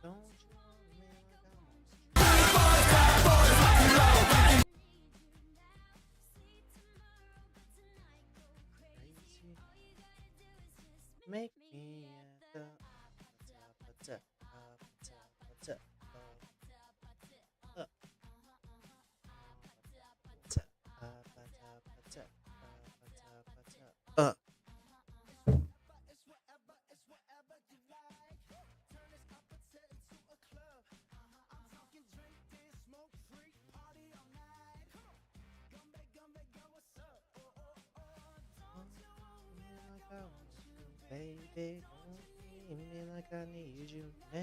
Don't you want me like I want you? Crazy. Make me at the uh. Baby, don't treat me like I need you now.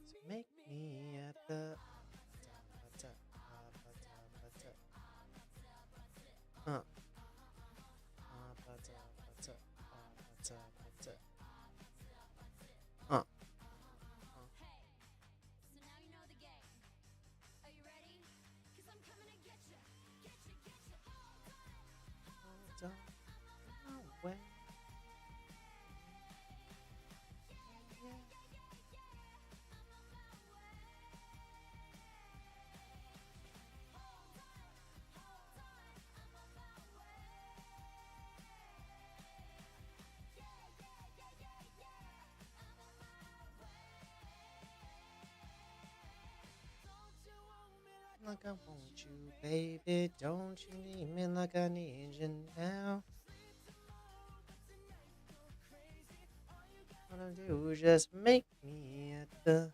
So make me at the uh. Uh. Don't know when. Like I want you, baby. Don't you need me like I need you now? What I do is just make me at the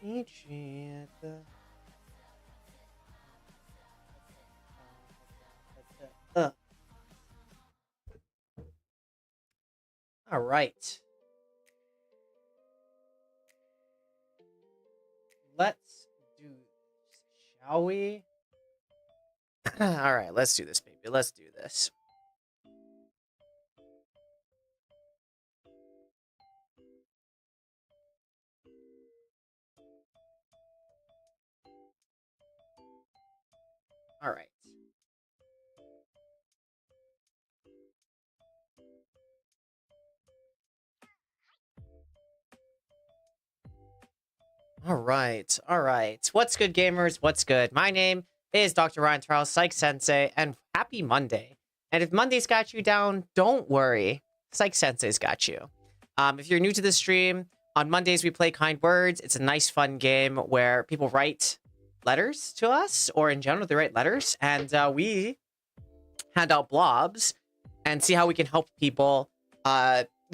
meet you at the uh. All right. Let's do this, shall we? All right, let's do this, baby. Let's do this. All right. All right. All right. What's good, gamers? What's good? My name is Dr. Ryan Charles, Psych Sensei, and happy Monday. And if Monday's got you down, don't worry. Psych Sensei's got you. If you're new to the stream, on Mondays we play Kind Words. It's a nice, fun game where people write letters to us, or in general, they write letters, and we hand out blobs and see how we can help people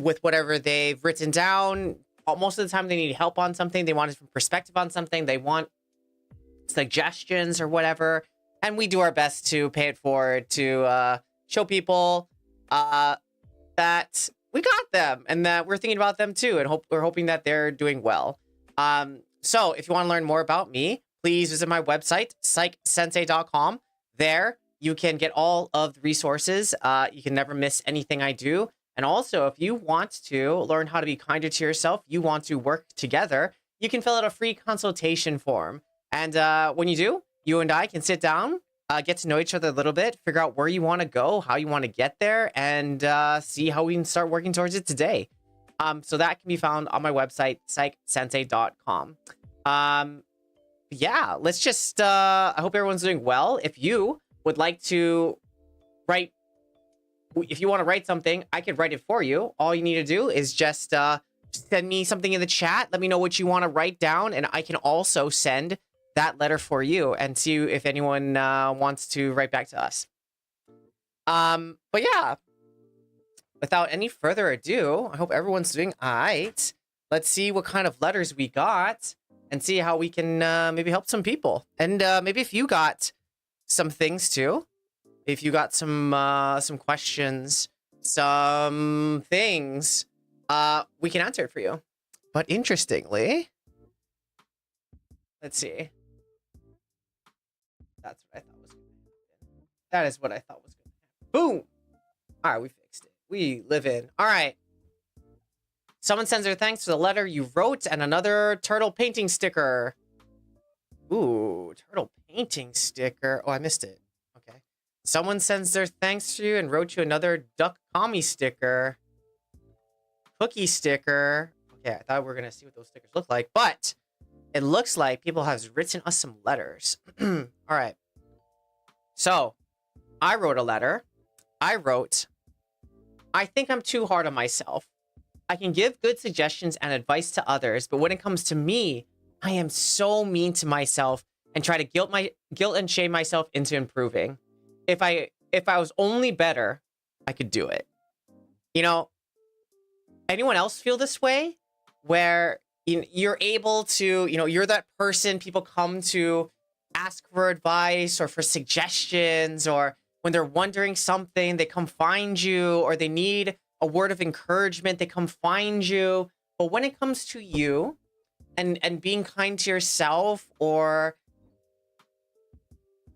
with whatever they've written down. Most of the time they need help on something, they want a different perspective on something, they want suggestions or whatever, and we do our best to pay it forward to show people that we got them and that we're thinking about them too, and we're hoping that they're doing well. So if you want to learn more about me, please visit my website, psychsensei.com. There you can get all of the resources. You can never miss anything I do. And also, if you want to learn how to be kinder to yourself, you want to work together, you can fill out a free consultation form. And when you do, you and I can sit down, get to know each other a little bit, figure out where you want to go, how you want to get there, and see how we can start working towards it today. So that can be found on my website, psychsensei.com. Yeah, let's just, I hope everyone's doing well. If you would like to write, if you want to write something, I could write it for you. All you need to do is just send me something in the chat. Let me know what you want to write down, and I can also send that letter for you and see if anyone wants to write back to us. But yeah, without any further ado, I hope everyone's doing all right. Let's see what kind of letters we got and see how we can maybe help some people. And maybe if you got some things too, if you got some questions, some things, we can answer it for you. But interestingly, let's see. That's what I thought was going to happen. That is what I thought was going to happen. Boom! All right, we fixed it. We live in. All right. Someone sends their thanks for the letter you wrote and another turtle painting sticker. Ooh, turtle painting sticker. Oh, I missed it. Okay. Someone sends their thanks to you and wrote you another duck commie sticker. Cookie sticker. Okay, I thought we were going to see what those stickers look like, but it looks like people have written us some letters. All right. So, I wrote a letter. I wrote, I think I'm too hard on myself. I can give good suggestions and advice to others, but when it comes to me, I am so mean to myself and try to guilt and shame myself into improving. If I was only better, I could do it. You know, anyone else feel this way? Where you're able to, you're that person people come to ask for advice or for suggestions, or when they're wondering something, they come find you, or they need a word of encouragement, they come find you. But when it comes to you and being kind to yourself, or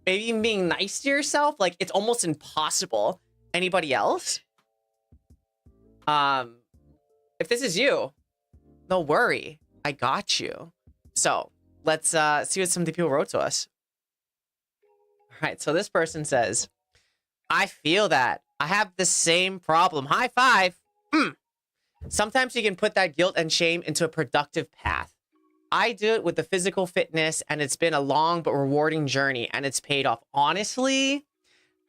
maybe even being nice to yourself, like it's almost impossible. Anybody else? If this is you, no worry, I got you. So let's see what some of the people wrote to us. All right, so this person says, I feel that. I have the same problem. High five. Sometimes you can put that guilt and shame into a productive path. I do it with the physical fitness, and it's been a long but rewarding journey, and it's paid off. Honestly,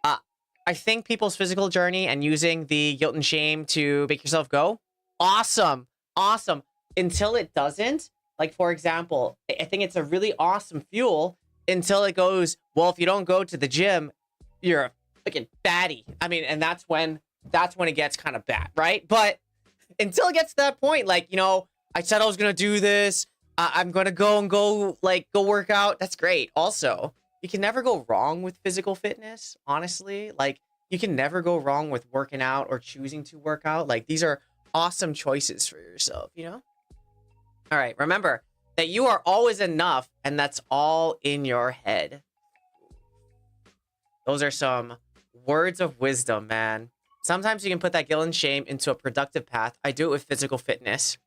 I think people's physical journey and using the guilt and shame to make yourself go, awesome, awesome. Until it doesn't. Like, for example, I think it's a really awesome fuel until it goes, well, if you don't go to the gym, you're a freaking baddie. I mean, and that's when it gets kind of bad, right? But until it gets to that point, like, I said I was going to do this. I'm going to go work out. That's great. Also, you can never go wrong with physical fitness, honestly. Like, you can never go wrong with working out or choosing to work out. Like, these are awesome choices for yourself, All right, remember that you are always enough, and that's all in your head. Those are some words of wisdom, man. Sometimes you can put that guilt and shame into a productive path. I do it with physical fitness.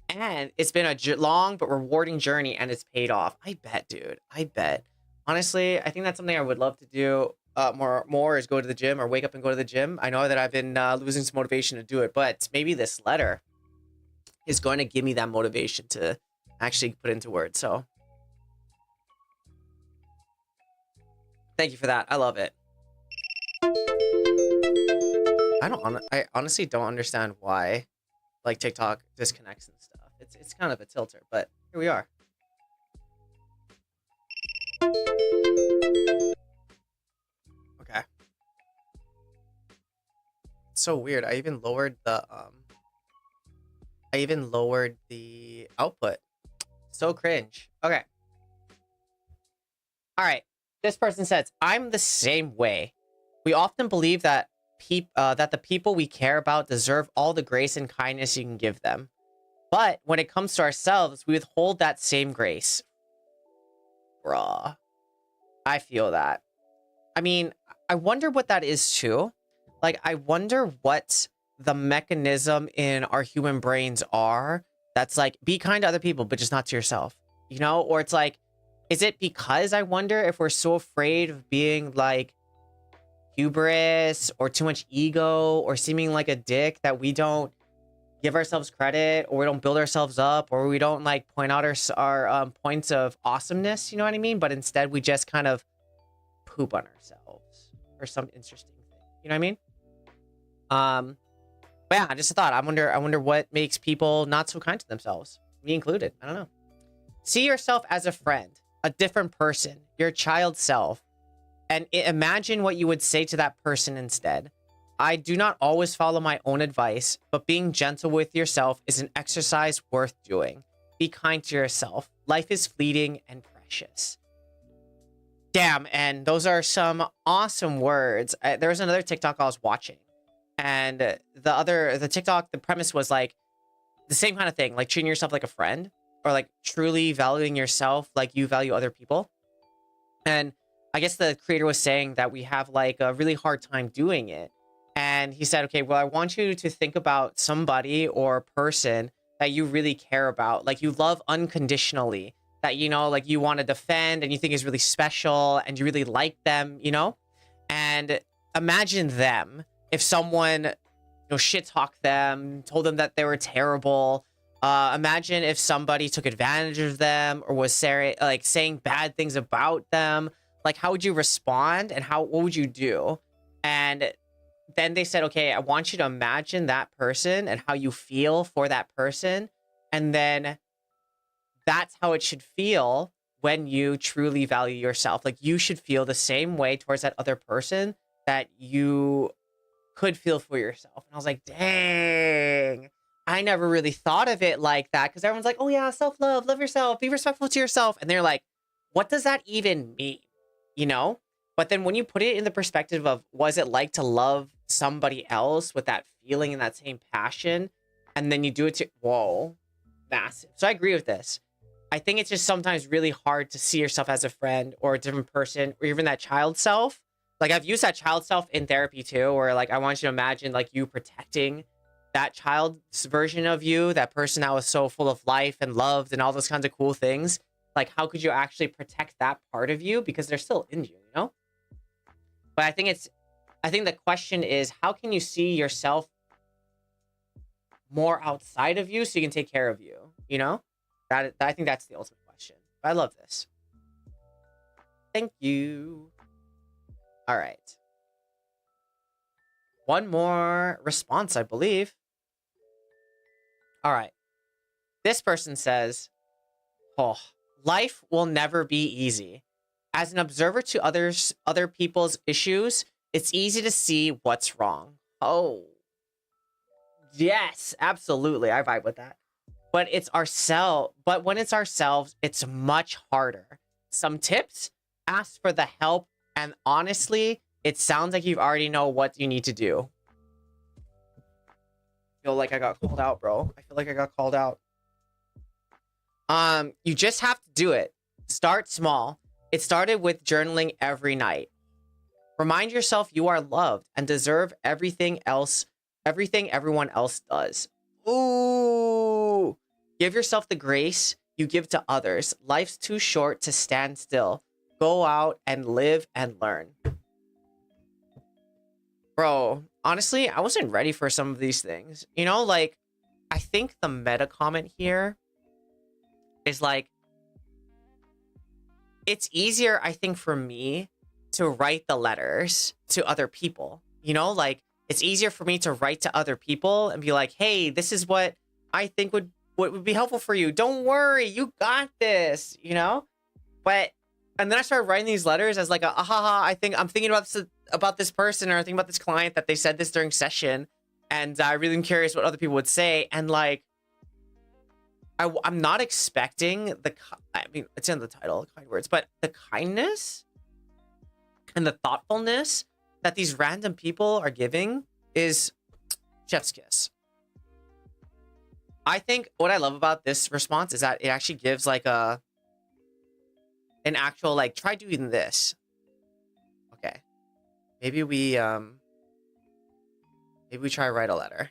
And it's been a long but rewarding journey, and it's paid off. I bet, dude. I bet. Honestly, I think that's something I would love to do more is go to the gym or wake up and go to the gym. I know that I've been losing some motivation to do it, but maybe this letter is going to give me that motivation to actually put into words. So thank you for that. I love it. I honestly don't understand why like TikTok disconnects and stuff. It's kind of a tilter, but here we are. Okay. It's so weird. I even lowered the output. So cringe. Okay. All right. This person says, I'm the same way. We often believe that that the people we care about deserve all the grace and kindness you can give them. But when it comes to ourselves, we withhold that same grace. Bruh. I feel that. I mean, I wonder what that is too. Like, I wonder what the mechanism in our human brains are that's like, be kind to other people, but just not to yourself. Or it's like, is it because I wonder if we're so afraid of being like hubris or too much ego or seeming like a dick that we don't give ourselves credit, or we don't build ourselves up, or we don't like point out our points of awesomeness, you know what I mean? But instead we just kind of poop on ourselves or some interesting thing, you know what I mean? But yeah, I just thought, I wonder what makes people not so kind to themselves, me included. I don't know. See yourself as a friend, a different person, your child self, and imagine what you would say to that person instead. I do not always follow my own advice, but being gentle with yourself is an exercise worth doing. Be kind to yourself. Life is fleeting and precious. Damn, and those are some awesome words. There was another TikTok I was watching, and the TikTok, the premise was like the same kind of thing, like treating yourself like a friend, or like truly valuing yourself like you value other people. And I guess the creator was saying that we have like a really hard time doing it. And And he said, okay, well, I want you to think about somebody or person that you really care about, like you love unconditionally, that, like you want to defend and you think is really special and you really like them, And imagine them if someone, shit talked them, told them that they were terrible. Imagine if somebody took advantage of them or was saying bad things about them. Like, how would you respond and what would you do? And then they said, okay, I want you to imagine that person and how you feel for that person. And then that's how it should feel when you truly value yourself. Like, you should feel the same way towards that other person that you could feel for yourself. And I was like, dang, I never really thought of it like that. Because everyone's like, oh yeah, self-love, love yourself, be respectful to yourself. And they're like, what does that even mean? But then when you put it in the perspective of was it like to love somebody else with that feeling and that same passion, and then you do it to, whoa, massive. So I agree with this. I think it's just sometimes really hard to see yourself as a friend or a different person or even that child self. Like, I've used that child self in therapy too, where like I want you to imagine like you protecting that child's version of you, that person that was so full of life and loved and all those kinds of cool things. Like, how could you actually protect that part of you because they're still in you, But I think the question is, how can you see yourself more outside of you so you can take care of you? I think that's the ultimate question. But I love this. Thank you. All right. One more response, I believe. All right. This person says, oh, life will never be easy. As an observer to other people's issues, it's easy to see what's wrong. Oh, yes, absolutely. I vibe with that. But when it's ourselves, it's much harder. Some tips: ask for the help. And honestly, it sounds like you already know what you need to do. I feel like I got called out, bro. I feel like I got called out. You just have to do it. Start small. It started with journaling every night. Remind yourself you are loved and deserve everything everyone else does. Ooh. Give yourself the grace you give to others. Life's too short to stand still. Go out and live and learn. Bro, honestly, I wasn't ready for some of these things. Like, I think the meta comment here is like, it's easier, I think, for me to write the letters to other people. Like, it's easier for me to write to other people and be like, hey, this is what I think would be helpful for you. Don't worry, you got this, And then I started writing these letters as like I'm thinking about this person, or I think about this client that they said this during session, and I really am curious what other people would say. And like, I'm not expecting it's in the title, kind words, but the kindness and the thoughtfulness that these random people are giving is chef's kiss. I think what I love about this response is that it actually gives like an actual, like, try doing this. Okay. Maybe we try write a letter.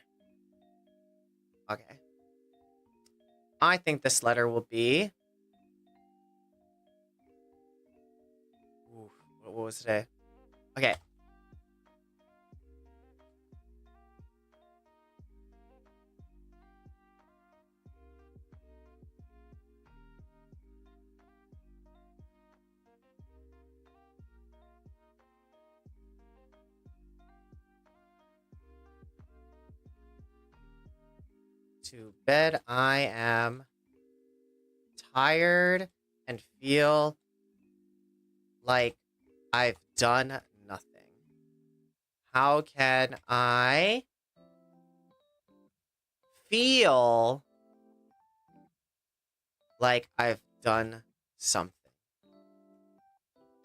Okay. I think this letter will be, ooh, what was today? Okay. To bed, I am tired and feel like I've done nothing. How can I feel like I've done something?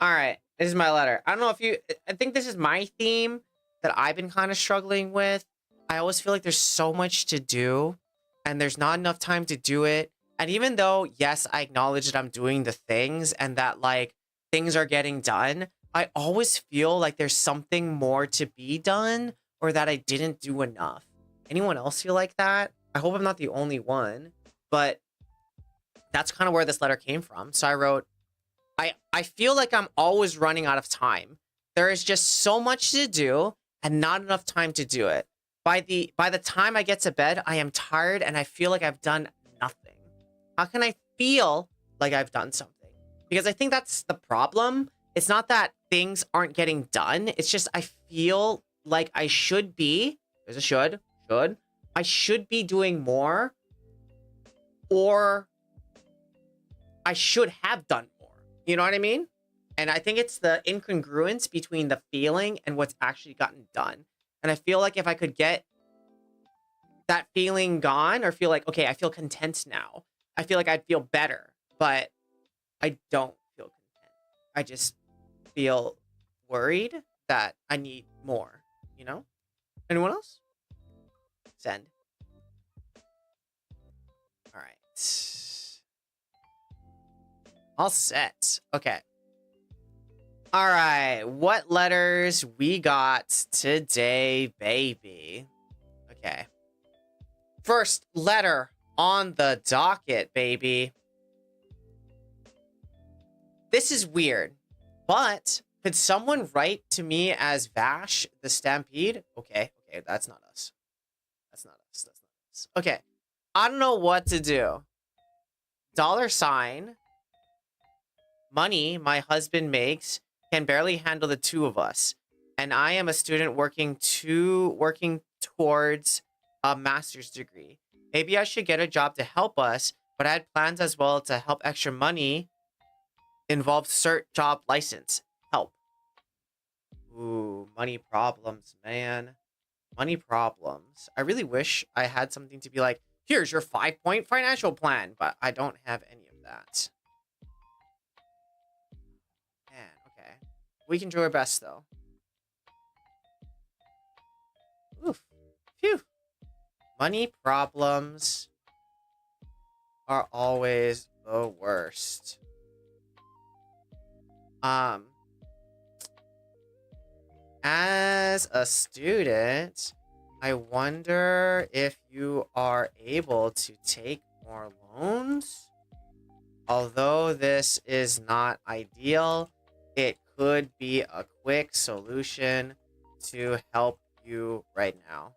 All right, this is my letter. I don't know if I think this is my theme that I've been kind of struggling with. I always feel like there's so much to do and there's not enough time to do it. And even though, yes, I acknowledge that I'm doing the things and that like things are getting done, I always feel like there's something more to be done, or that I didn't do enough. Anyone else feel like that? I hope I'm not the only one, but that's kind of where this letter came from. So I wrote, I feel like I'm always running out of time. There is just so much to do and not enough time to do it. By the time I get to bed, I am tired and I feel like I've done nothing. How can I feel like I've done something? Because I think that's the problem. It's not that things aren't getting done. It's just I feel like I should be, there's a should, I should be doing more, or I should have done more. You know what I mean? And I think it's the incongruence between the feeling and what's actually gotten done. And I feel like if I could get that feeling gone, or feel like, okay, I feel content now, I feel like I'd feel better, but I don't feel content. I just feel worried that I need more, you know? Anyone else? Send. All right. All set. Okay. All right. What letters we got today, baby? Okay. First letter on the docket, baby. This is weird, but could someone write to me as Vash the Stampede? Okay, that's not us. That's not us. That's not us. Okay, I don't know what to do. $, money my husband makes can barely handle the two of us, and I am a student working towards a master's degree. Maybe I should get a job to help us, but I had plans as well to help. Extra money involves cert job license. Help. Ooh, money problems, man. Money problems. I really wish I had something to be like, here's your 5-point financial plan, but I don't have any of that. Man, okay. We can do our best, though. Oof. Phew. Money problems are always the worst. As a student, I wonder if you are able to take more loans. Although this is not ideal, it could be a quick solution to help you right now.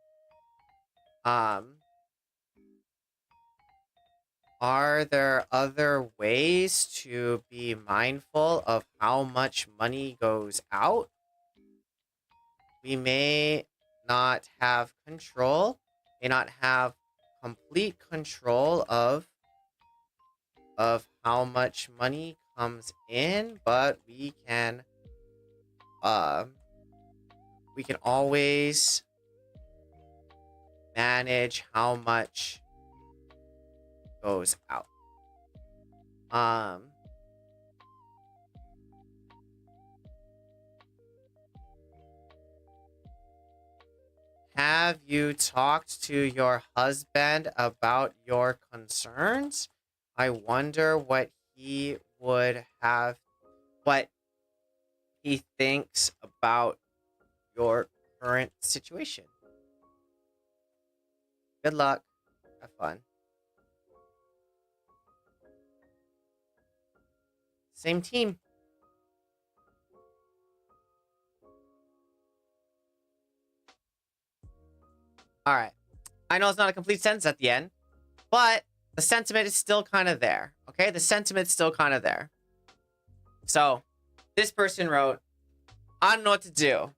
Are there other ways to be mindful of how much money goes out? We may not have complete control of how much money comes in, but we can always manage how much goes out. Have you talked to your husband about your concerns? I wonder what he thinks about your current situation. Good luck. Have fun. Same team. All right. I know it's not a complete sentence at the end, but the sentiment is still kind of there. Okay? The sentiment's still kind of there. So, this person wrote, I don't know what to do.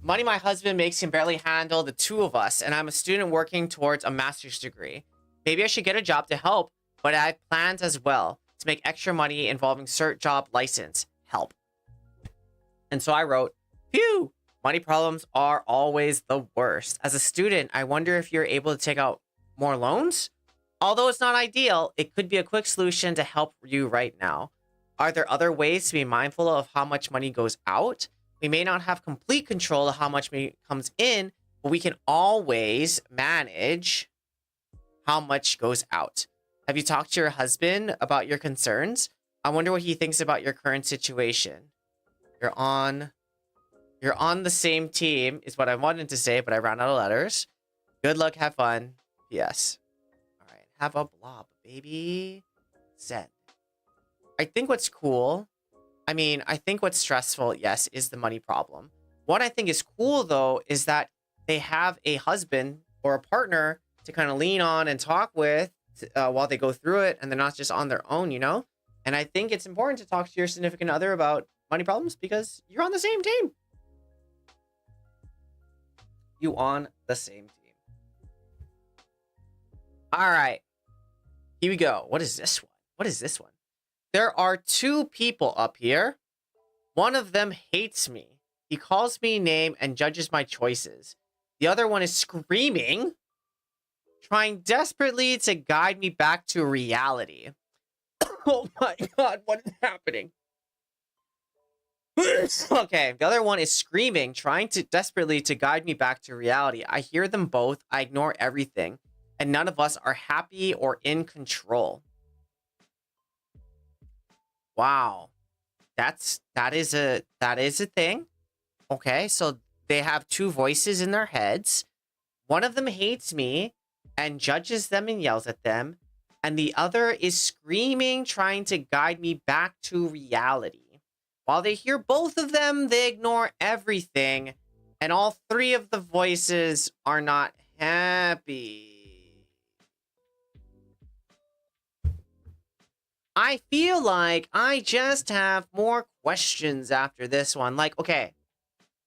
Money my husband makes can barely handle the two of us, and I'm a student working towards a master's degree. Maybe I should get a job to help, but I have plans as well to make extra money involving cert job license. Help. And so I wrote, phew, money problems are always the worst. As a student, I wonder if you're able to take out more loans? Although it's not ideal, it could be a quick solution to help you right now. Are there other ways to be mindful of how much money goes out? We may not have complete control of how much money comes in, but we can always manage how much goes out. Have you talked to your husband about your concerns? I wonder what he thinks about your current situation. You're You're on the same team is what I wanted to say, but I ran out of letters. Good luck, have fun. Yes. All right, have a blob, baby. Zen. I think what's cool, I think what's stressful, yes, is the money problem. What I think is cool, though, is that they have a husband or a partner to kind of lean on and talk with while they go through it, and they're not just on their own, you know? And I think it's important to talk to your significant other about money problems because you're on the same team. You on the same team. All right. Here we go. What is this one? What is this one? There are two people up here. One of them hates me. He calls me name and judges my choices. The other one is screaming, trying desperately to guide me back to reality. Oh my god, what is happening? Okay, the other one is screaming, trying to desperately to guide me back to reality. I hear them both, I ignore everything, and none of us are happy or in control. Wow. That is a thing. Okay, so they have two voices in their heads. One of them hates me and judges them and yells at them, and the other is screaming, trying to guide me back to reality. While they hear both of them, they ignore everything, and all three of the voices are not happy. I feel like I just have more questions after this one. Like, okay,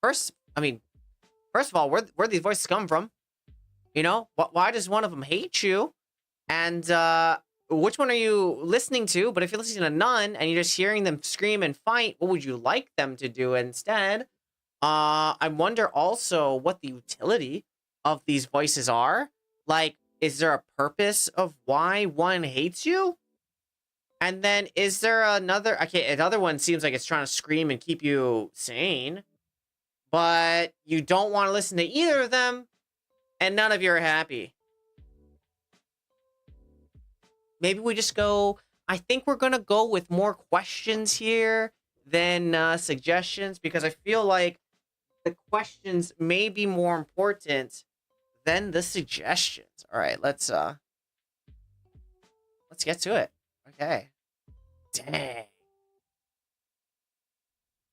first of all, where these voices come from? You know, why does one of them hate you? And which one are you listening to? But if you're listening to none and you're just hearing them scream and fight, what would you like them to do instead? I wonder also what the utility of these voices are. Like, is there a purpose of why one hates you? And then is there another... Okay, another one seems like it's trying to scream and keep you sane. But you don't want to listen to either of them. And none of you are happy. Maybe we just go... I think we're going to go with more questions here than suggestions. Because I feel like the questions may be more important than the suggestions. All right, let's get to it. Okay. Dang.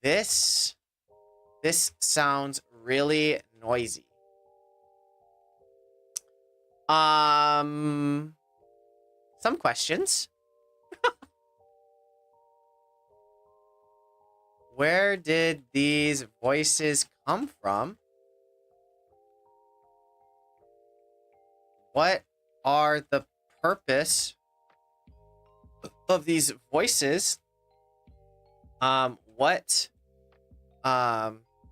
This sounds really noisy. Some questions. Where did these voices come from? What are the purpose of these voices? What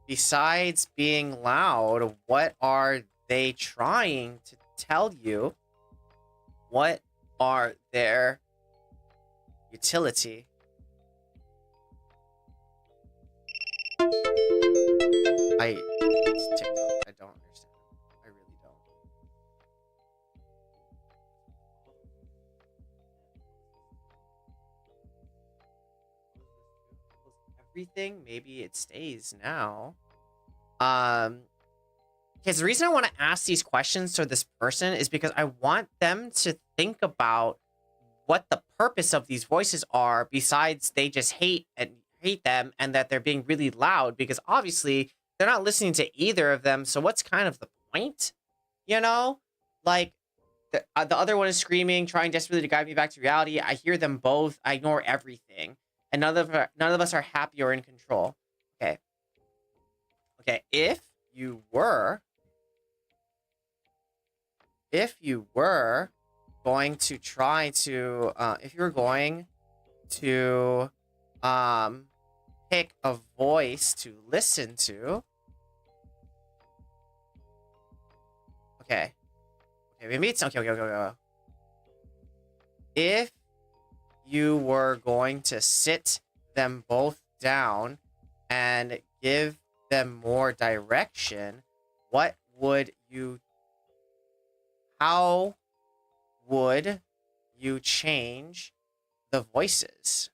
besides being loud, what are they trying to tell you? What are their utility? It's TikTok. I don't understand. I really don't. Everything, maybe it stays now. Because the reason I want to ask these questions to this person is because I want them to think about what the purpose of these voices are, besides they just hate them and that they're being really loud, because obviously they're not listening to either of them. So what's kind of the point? You know, like the other one is screaming, trying desperately to guide me back to reality. I hear them both. I ignore everything, and none of us are happy or in control. Okay. Okay. If you were going to try to, if you were going to, pick a voice to listen to. Okay. Okay, maybe it's okay. If you were going to sit them both down and give them more direction, how would you change the voices?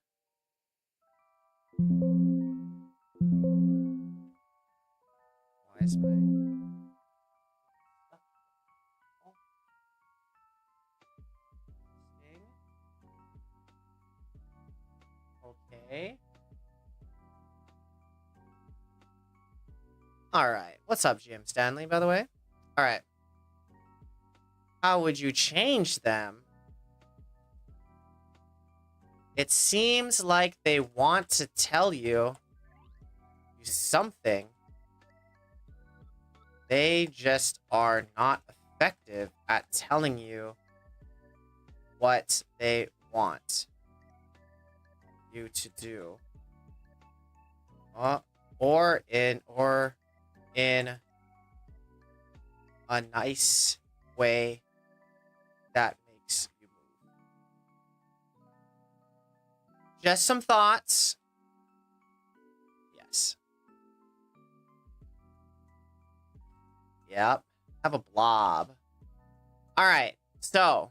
Why is my... Okay. All right. What's up, Jim Stanley, by the way? All right. How would you change them? It seems like they want to tell you something. They just are not effective at telling you what they want you to do. Or in a nice way that makes you move. Just some thoughts. Yes. Yep. Have a blob. All right. So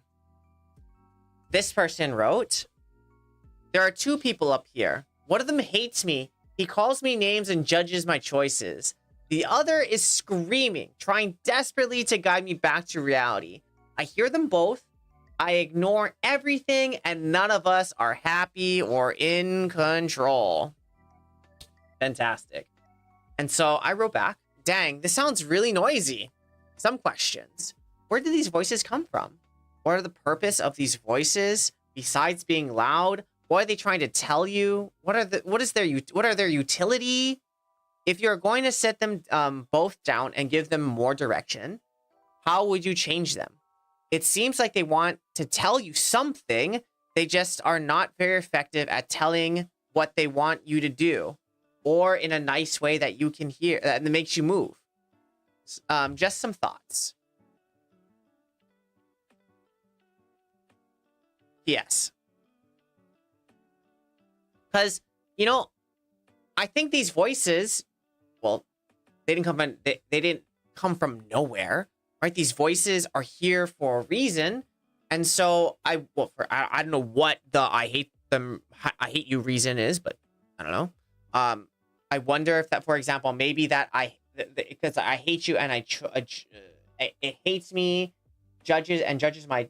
this person wrote, there are two people up here. One of them hates me. He calls me names and judges my choices. The other is screaming, trying desperately to guide me back to reality. I hear them both. I ignore everything, and none of us are happy or in control. Fantastic. And so I wrote back, dang, this sounds really noisy. Some questions. Where do these voices come from? What are the purpose of these voices besides being loud? What are they trying to tell you? What are their utility? If you're going to set them both down and give them more direction, how would you change them? It seems like they want to tell you something. They just are not very effective at telling what they want you to do, or in a nice way that you can hear that makes you move. Just some thoughts. Yes. Because, you know, I think these voices, well, they didn't come from nowhere, right? These voices are here for a reason. And so I don't know what the I hate you reason is, but I don't know. I wonder if that, for example, maybe that because I hate you and it hates me, judges my,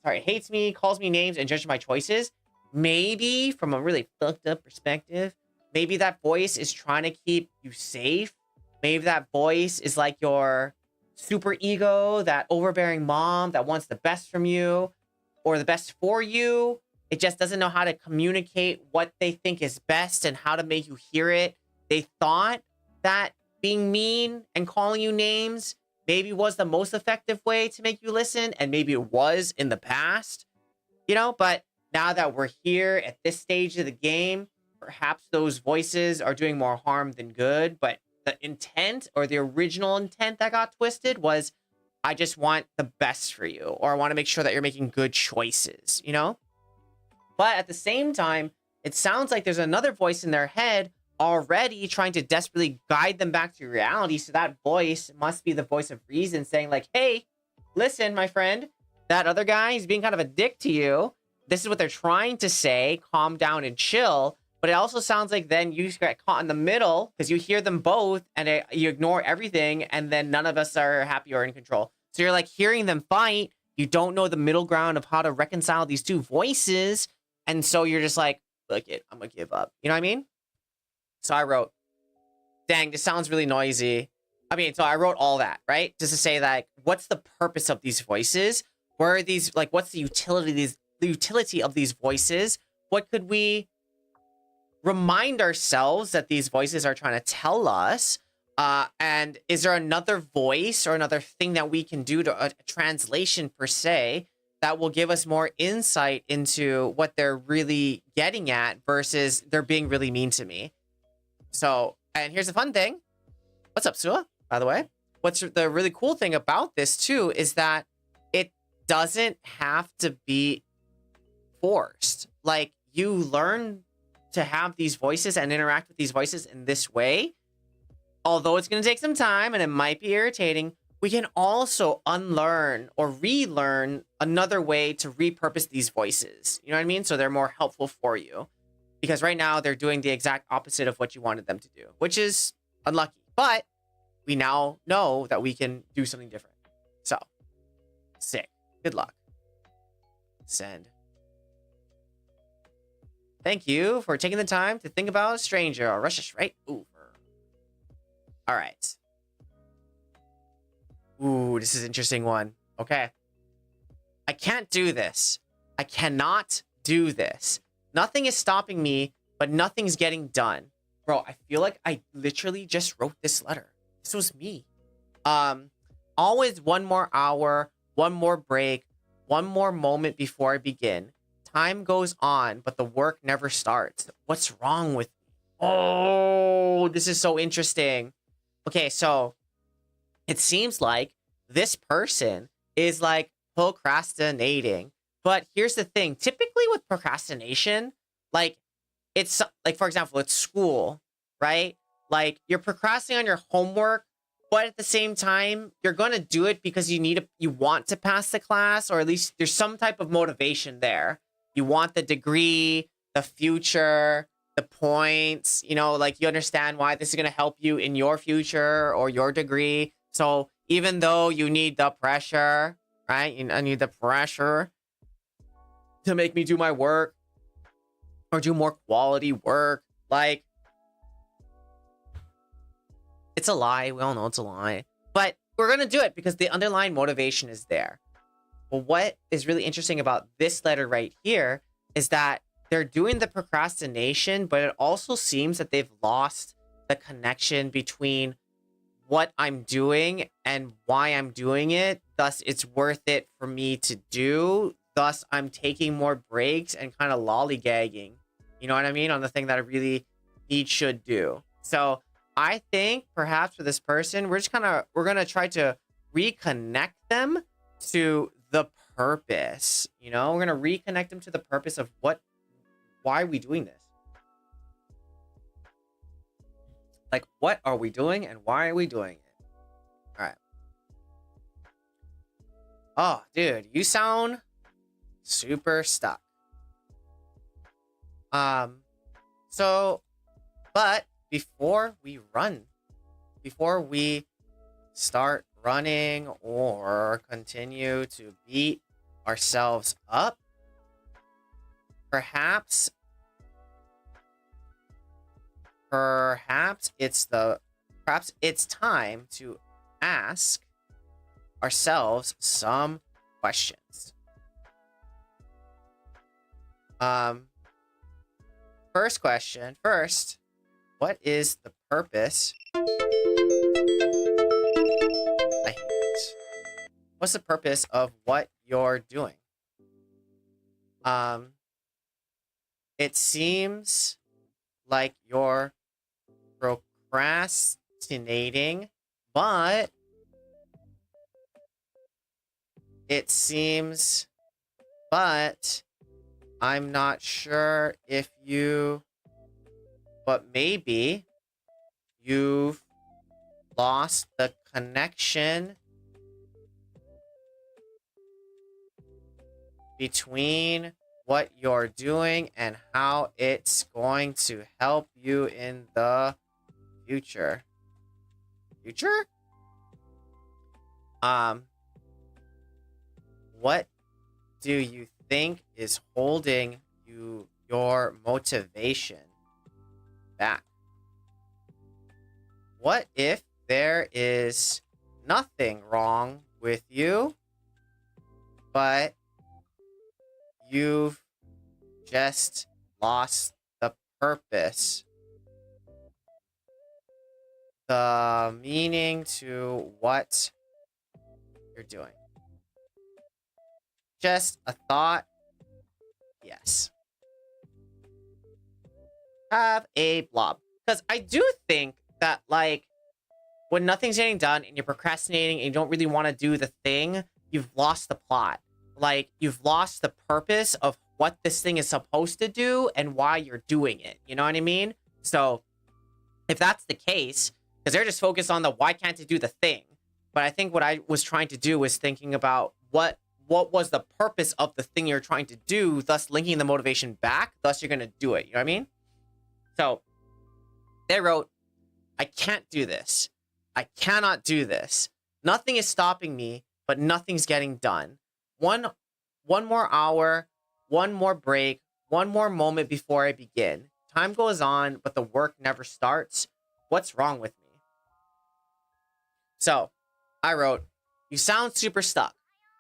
hates me, calls me names and judges my choices. Maybe from a really fucked up perspective, maybe that voice is trying to keep you safe. Maybe that voice is like your super ego, that overbearing mom that wants the best from you or the best for you. It just doesn't know how to communicate what they think is best and how to make you hear it. They thought that being mean and calling you names maybe was the most effective way to make you listen, and maybe it was in the past, you know, but now that we're here at this stage of the game, perhaps those voices are doing more harm than good, but the intent or the original intent that got twisted was, I just want the best for you, or I want to make sure that you're making good choices, you know? But at the same time, it sounds like there's another voice in their head already trying to desperately guide them back to reality. So that voice must be the voice of reason saying like, hey, listen, my friend, that other guy, he's being kind of a dick to you. This is what they're trying to say. Calm down and chill. But it also sounds like then you get caught in the middle because you hear them both and you ignore everything. And then none of us are happy or in control. So you're like hearing them fight. You don't know the middle ground of how to reconcile these two voices. And so you're just like, look it, I'm going to give up. You know what I mean? So I wrote, dang, this sounds really noisy. I mean, so I wrote all that, right? Just to say like, what's the purpose of these voices? Where are these, like, what's the utility of these voices? What could we remind ourselves that these voices are trying to tell us? And is there another voice or another thing that we can do to a translation per se that will give us more insight into what they're really getting at versus they're being really mean to me? So, and here's the fun thing. What's up, Sua, by the way? What's the really cool thing about this too is that it doesn't have to be forced. Like, you learn to have these voices and interact with these voices in this way. Although it's going to take some time and it might be irritating, we can also unlearn or relearn another way to repurpose these voices. You know what I mean? So they're more helpful for you. Because right now they're doing the exact opposite of what you wanted them to do, which is unlucky. But we now know that we can do something different. So, sick. Good luck. Send. Thank you for taking the time to think about a stranger. I'll rush us right over. All right. Ooh, this is an interesting one. Okay. I can't do this. I cannot do this. Nothing is stopping me, but nothing's getting done. Bro, I feel like I literally just wrote this letter. This was me. Always one more hour, one more break, one more moment before I begin. Time goes on, but the work never starts. What's wrong with me? Oh, this is so interesting. Okay, so it seems like this person is like procrastinating. But here's the thing. Typically with procrastination, like it's like, for example, it's school, right? Like you're procrastinating on your homework, but at the same time, you're going to do it because you want to pass the class, or at least there's some type of motivation there. You want the degree, the future, the points, you know, like you understand why this is going to help you in your future or your degree. So even though you need the pressure, right? I need the pressure to make me do my work or do more quality work. Like, it's a lie. We all know it's a lie. But we're going to do it because the underlying motivation is there. But what is really interesting about this letter right here is that they're doing the procrastination, but it also seems that they've lost the connection between what I'm doing and why I'm doing it. Thus, it's worth it for me to do. Thus, I'm taking more breaks and kind of lollygagging. You know what I mean? On the thing that I really should do. So I think perhaps for this person, we're going to try to reconnect them to the purpose. You know, we're going to reconnect them to the purpose of why are we doing this? Like, what are we doing and why are we doing it? All right. Oh, dude, you sound super stuck. But before we start running or continue to beat ourselves up, perhaps it's time to ask ourselves some questions. First question. What is the purpose? I hate this. What's the purpose of what you're doing? It seems like you're procrastinating, but I'm not sure if but maybe you've lost the connection between what you're doing and how it's going to help you in the future. What do you think is holding your motivation back? What if there is nothing wrong with you, but you've just lost the purpose, the meaning to what you're doing? Just a thought. Yes. Have a blob. Because I do think that, like, when nothing's getting done and you're procrastinating and you don't really want to do the thing, you've lost the plot. Like, you've lost the purpose of what this thing is supposed to do and why you're doing it. You know what I mean? So, if that's the case, because they're just focused on the why can't you do the thing. But I think what I was trying to do was thinking about what was the purpose of the thing you're trying to do, thus linking the motivation back, thus you're going to do it. You know what I mean? So, they wrote, I can't do this. I cannot do this. Nothing is stopping me, but nothing's getting done. One more hour, one more break, one more moment before I begin. Time goes on, but the work never starts. What's wrong with me? So, I wrote, you sound super stuck.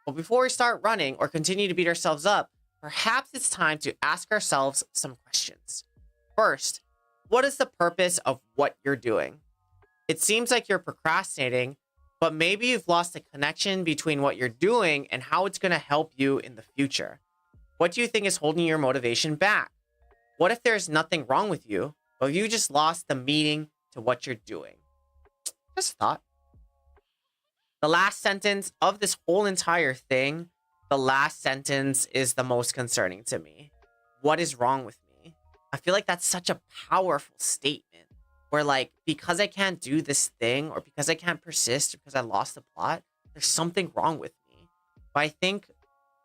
But before we start running or continue to beat ourselves up, perhaps it's time to ask ourselves some questions. First, what is the purpose of what you're doing? It seems like you're procrastinating, but maybe you've lost a connection between what you're doing and how it's going to help you in the future. What do you think is holding your motivation back? What if there's nothing wrong with you, but you just lost the meaning to what you're doing? Just a thought. The last sentence of this whole entire thing, the last sentence is the most concerning to me. What is wrong with me? I feel like that's such a powerful statement where, like, because I can't do this thing or because I can't persist or because I lost the plot, there's something wrong with me. But I think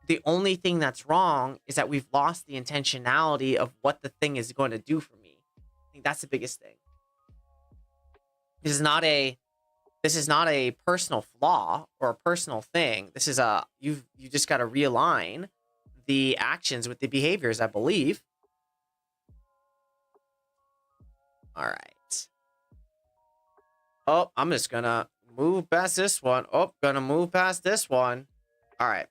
the only thing that's wrong is that we've lost the intentionality of what the thing is going to do for me. I think that's the biggest thing. This is not a personal flaw or a personal thing. This is you just got to realign the actions with the behaviors, I believe. All right. Oh, I'm just gonna move past this one. Oh, gonna move past this one. All right.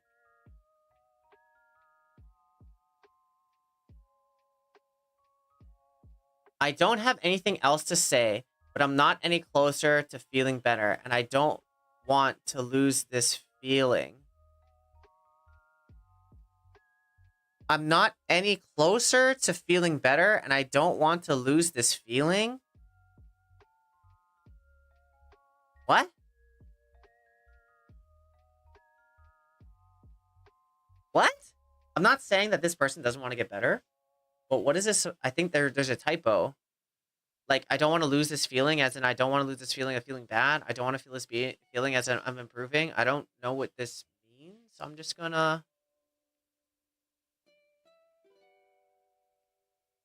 I don't have anything else to say, but I'm not any closer to feeling better, and I don't want to lose this feeling. I'm not any closer to feeling better, and I don't want to lose this feeling. What? What? I'm not saying that this person doesn't want to get better, but what is this? I think there's a typo. Like, I don't want to lose this feeling, as in I don't want to lose this feeling of feeling bad. I don't want to feel this feeling as in I'm improving. I don't know what this means. So I'm just gonna...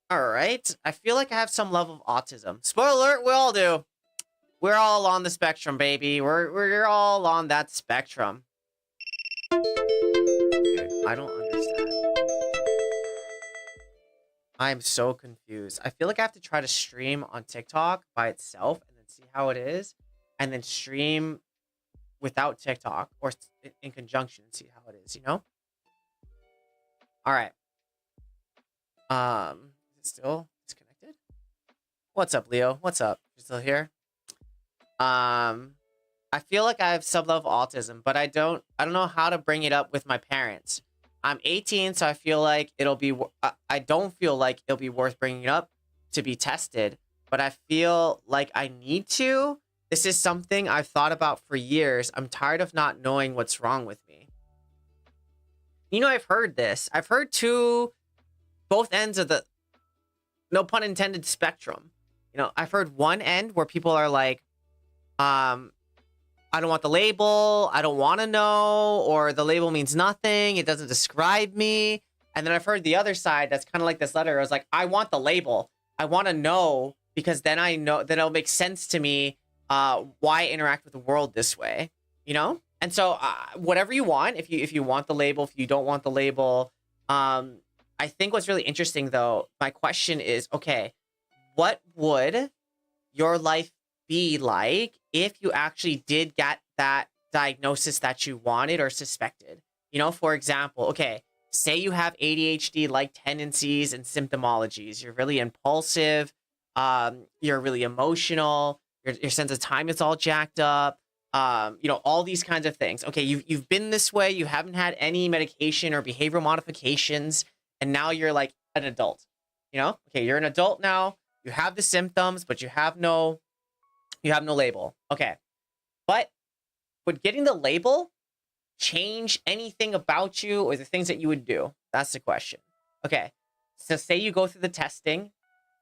All right. I feel like I have some level of autism. Spoiler alert, we all do. We're all on the spectrum, baby. We're all on that spectrum. Dude, I don't understand. I'm so confused. I feel like I have to try to stream on TikTok by itself and then see how it is, and then stream without TikTok or in conjunction and see how it is, you know? All right. Is it still disconnected? What's up, Leo? What's up? You still here? I feel like I have some level of autism, but I don't know how to bring it up with my parents. I'm 18, so I feel like I don't feel like it'll be worth bringing up to be tested, but I feel like I need to. This is something I've thought about for years. I'm tired of not knowing what's wrong with me. You know, I've heard this. I've heard both ends of the, no pun intended, spectrum. You know, I've heard one end where people are like, I don't want the label, I don't want to know, or the label means nothing, it doesn't describe me. And then I've heard the other side that's kind of like this letter. I was like, I want the label. I want to know, because then I know that it'll make sense to me why I interact with the world this way, you know? And so whatever you want, if you want the label, if you don't want the label, I think what's really interesting, though, my question is, okay, what would your life be like if you actually did get that diagnosis that you wanted or suspected? You know, for example, okay, say you have ADHD-like tendencies and symptomologies. You're really impulsive. You're really emotional. Your sense of time is all jacked up. You know, all these kinds of things. Okay, you've been this way. You haven't had any medication or behavioral modifications, and now you're like an adult. You know, okay, you're an adult now. You have the symptoms, but you have no label. Okay, but would getting the label change anything about you or the things that you would do? That's the question. Okay, so say you go through the testing.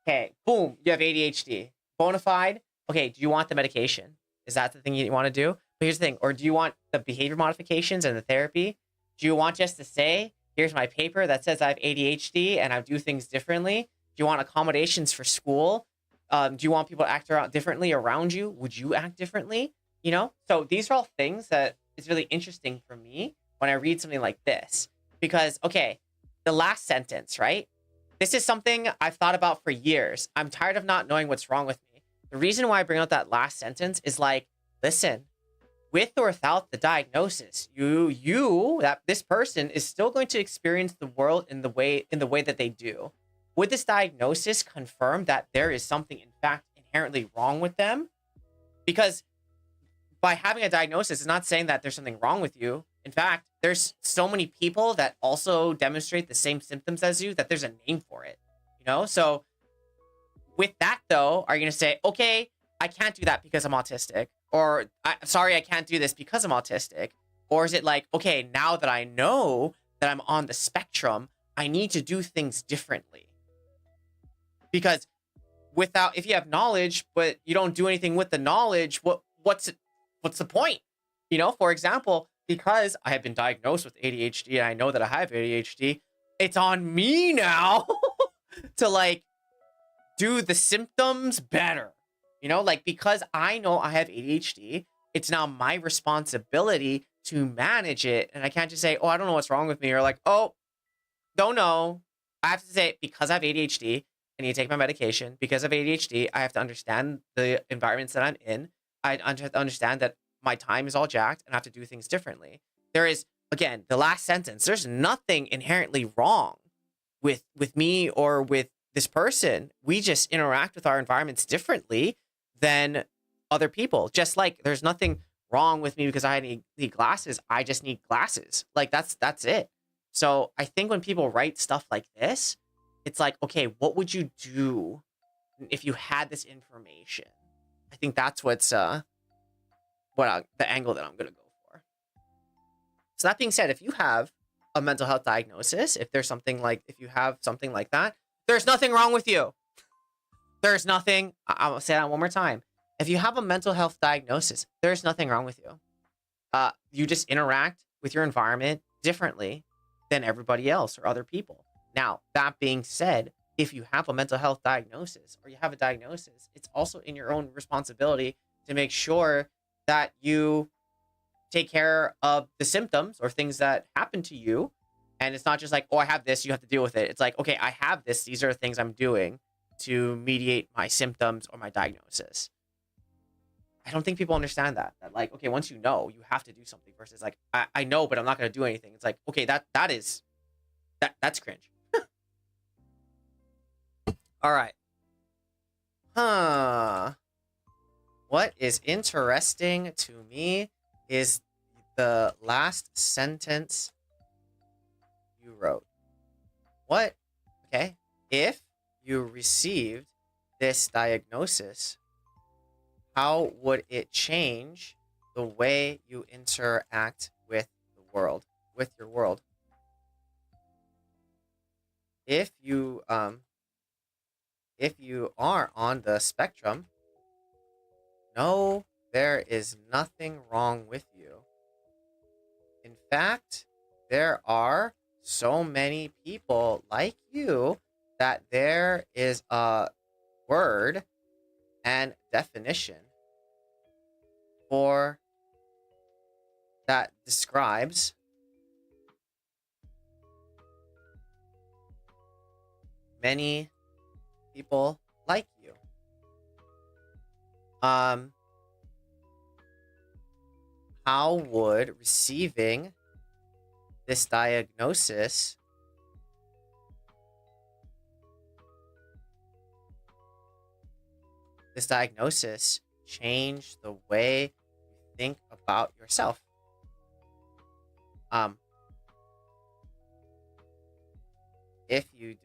Okay, boom, you have ADHD. Bona fide. Okay, do you want the medication? Is that the thing you want to do? But here's the thing. Or do you want the behavior modifications and the therapy? Do you want just to say, here's my paper that says I have ADHD and I do things differently? Do you want accommodations for school? Do you want people to act differently around you? Would you act differently? You know? So these are all things that is really interesting for me when I read something like this. Because, okay, the last sentence, right? This is something I've thought about for years. I'm tired of not knowing what's wrong with me. The reason why I bring out that last sentence is like, listen, with or without the diagnosis, this person is still going to experience the world in the way that they do. Would this diagnosis confirm that there is something in fact inherently wrong with them? Because by having a diagnosis, it's not saying that there's something wrong with you. In fact, there's so many people that also demonstrate the same symptoms as you that there's a name for it, you know? So with that though, are you going to say, okay, I can't do that because I'm autistic, or sorry, I can't do this because I'm autistic? Or is it like, okay, now that I know that I'm on the spectrum, I need to do things differently? Because if you have knowledge, but you don't do anything with the knowledge, what's the point? You know, for example, because I have been diagnosed with ADHD and I know that I have ADHD, it's on me now to like do the symptoms better. You know, like, because I know I have ADHD, it's now my responsibility to manage it. And I can't just say, oh, I don't know what's wrong with me. Or like, oh, don't know. I have to say, because I have ADHD, I need to take my medication. Because of ADHD, I have to understand the environments that I'm in. I have to understand that my time is all jacked and I have to do things differently. There is, again, the last sentence. There's nothing inherently wrong with me or with this person. We just interact with our environments differently than other people. Just like there's nothing wrong with me because I need glasses. I just need glasses. Like that's it. So I think when people write stuff like this, it's like, okay, what would you do if you had this information? I think that's the angle that I'm gonna go for. So that being said, if you have a mental health diagnosis, if you have something like that, there's nothing wrong with you. There's nothing, I'll say that one more time. If you have a mental health diagnosis, there's nothing wrong with you. You just interact with your environment differently than everybody else or other people. Now, that being said, if you have a mental health diagnosis or you have a diagnosis, it's also in your own responsibility to make sure that you take care of the symptoms or things that happen to you. And it's not just like, oh, I have this, you have to deal with it. It's like, okay, I have this. These are the things I'm doing to mediate my symptoms or my diagnosis. I don't think people understand that like, okay, once you know, you have to do something versus like, I know, but I'm not going to do anything. It's like, okay, that's cringe. All right. What is interesting to me is the last sentence you wrote. What? Okay. If you received this diagnosis, how would it change the way you interact with the world, with your world? If you are on the spectrum, no, there is nothing wrong with you. In fact, there are so many people like you that there is a word and definition for that describes many people like you. How would receiving this diagnosis change the way you think about yourself? If you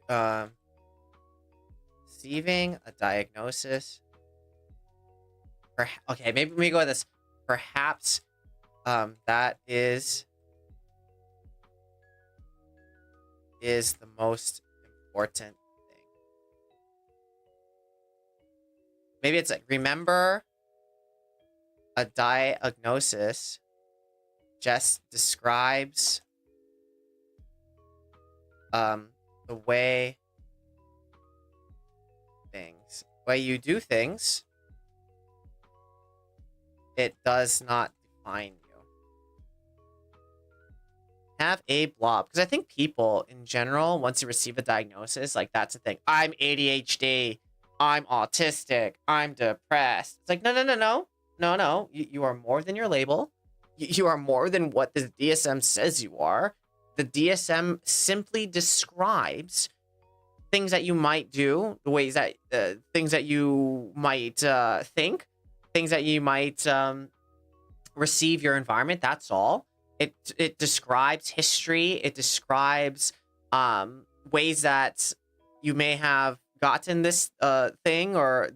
receiving a diagnosis, okay, maybe we go with this. Perhaps that is the most important thing. Maybe it's like, remember, a diagnosis just describes the way way you do things, it does not define you. Have a blob. Because I think people in general, once you receive a diagnosis, like that's the thing. I'm ADHD. I'm autistic. I'm depressed. It's like, no, no, no, no. No, no. You are more than your label. You are more than what the DSM says you are. The DSM simply describes things that you might do, the ways that, things that you might think, things that you might receive your environment. That's all. It describes history. It describes ways that you may have gotten this thing, or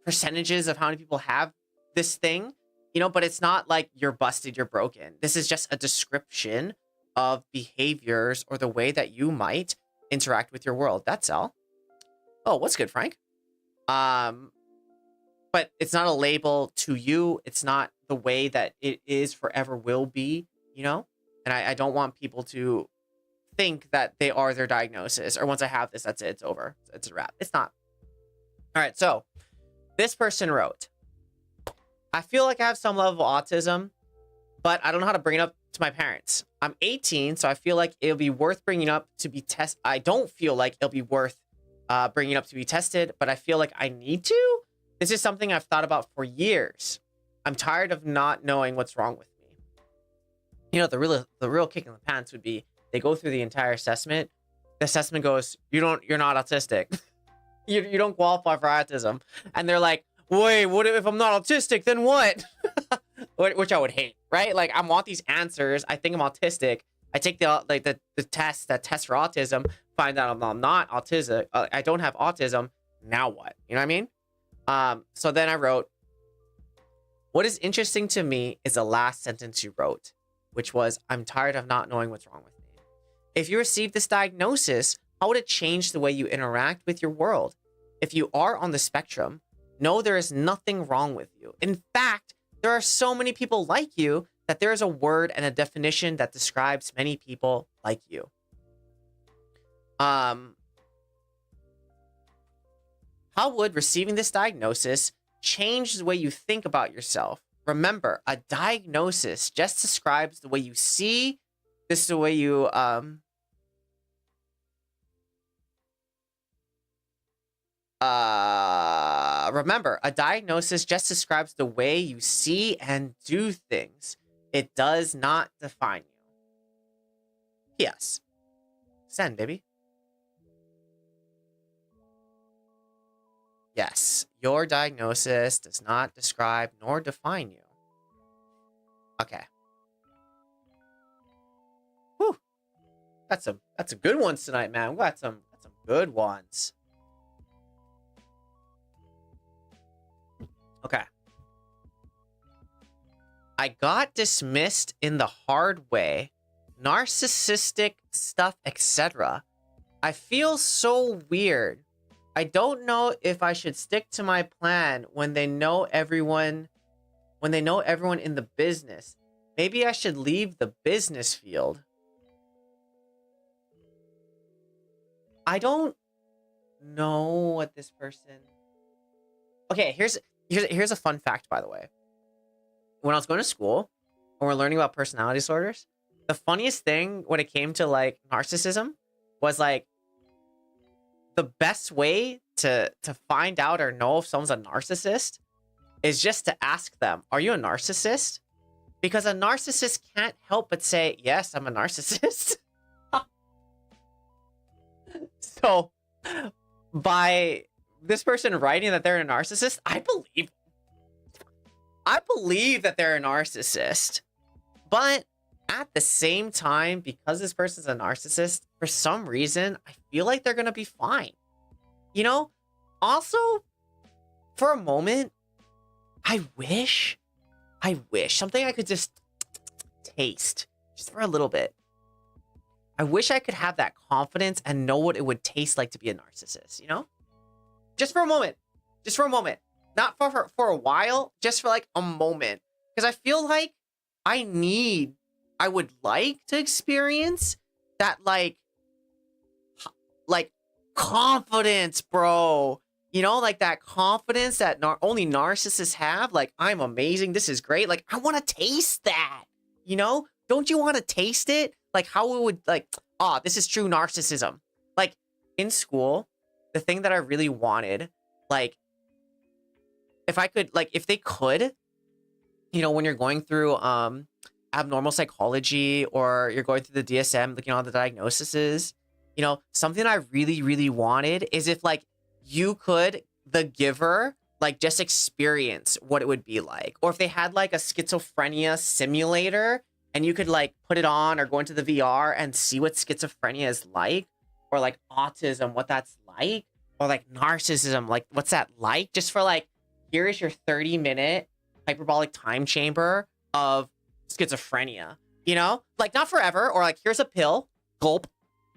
percentages of how many people have this thing, you know, but it's not like you're busted, you're broken. This is just a description of behaviors or the way that you might interact with your world. That's all. Oh, what's good, Frank? But it's not a label to you. It's not the way that it is forever will be, you know? And I don't want people to think that they are their diagnosis, or once I have this, that's it, it's over. It's a wrap. It's not. All right, so this person wrote, I feel like I have some level of autism, but I don't know how to bring it up to my parents. I'm 18, so I feel like it'll be worth bringing up to be tested. I don't feel like it'll be worth bringing up to be tested, but I feel like I need to. This is something I've thought about for years. I'm tired of not knowing what's wrong with me. You know, the real kick in the pants would be they go through the entire assessment. The assessment goes, you're not autistic. you don't qualify for autism. And they're like, wait, what if I'm not autistic? Then what? Which I would hate, right? Like, I want these answers. I think I'm autistic. I take the test for autism, find out I'm not autistic. I don't have autism. Now what? You know what I mean? So then I wrote, what is interesting to me is the last sentence you wrote, which was, I'm tired of not knowing what's wrong with me. If you received this diagnosis, how would it change the way you interact with your world? If you are on the spectrum, know there is nothing wrong with you. In fact, there are so many people like you that there is a word and a definition that describes many people like you. How would receiving this diagnosis change the way you think about yourself? Remember, a diagnosis just describes the way you see. This is the way you remember, a diagnosis just describes the way you see and do things. It does not define you. Yes. Send, baby. Yes, your diagnosis does not describe nor define you. Okay. Whew. That's some good ones tonight, man. We got some good ones. Okay. I got dismissed in the hard way, narcissistic stuff, etc. I feel so weird. I don't know if I should stick to my plan when they know everyone in the business. Maybe I should leave the business field. I don't know what this person... Okay, here's a fun fact, by the way. When I was going to school, when we're learning about personality disorders, the funniest thing when it came to like narcissism was like the best way to find out or know if someone's a narcissist is just to ask them, are you a narcissist? Because a narcissist can't help but say, yes, I'm a narcissist. So by this person writing that they're a narcissist, I believe that they're a narcissist. But at the same time, because this person's a narcissist, for some reason, I feel like they're going to be fine. You know? Also, for a moment, I wish something I could just taste just for a little bit. I wish I could have that confidence and know what it would taste like to be a narcissist, you know? Just for a moment. Just for a moment. Not for a while, just for like a moment. Because I feel like I would like to experience that like confidence, bro. You know, like that confidence that only narcissists have. Like, I'm amazing. This is great. Like, I want to taste that. You know, don't you want to taste it? Like, how it would, like, this is true narcissism. Like, in school, the thing that I really wanted, like, if I could, like, if they could, you know, when you're going through abnormal psychology or you're going through the DSM, looking at all the diagnoses, you know, something I really, really wanted is if, like, you could, the giver, like, just experience what it would be like. Or if they had, like, a schizophrenia simulator and you could, like, put it on or go into the VR and see what schizophrenia is like, or, like, autism, what that's like, or, like, narcissism, like, what's that like? Just for, like, here is your 30-minute hyperbolic time chamber of schizophrenia, you know? Like, not forever, or, like, here's a pill, gulp,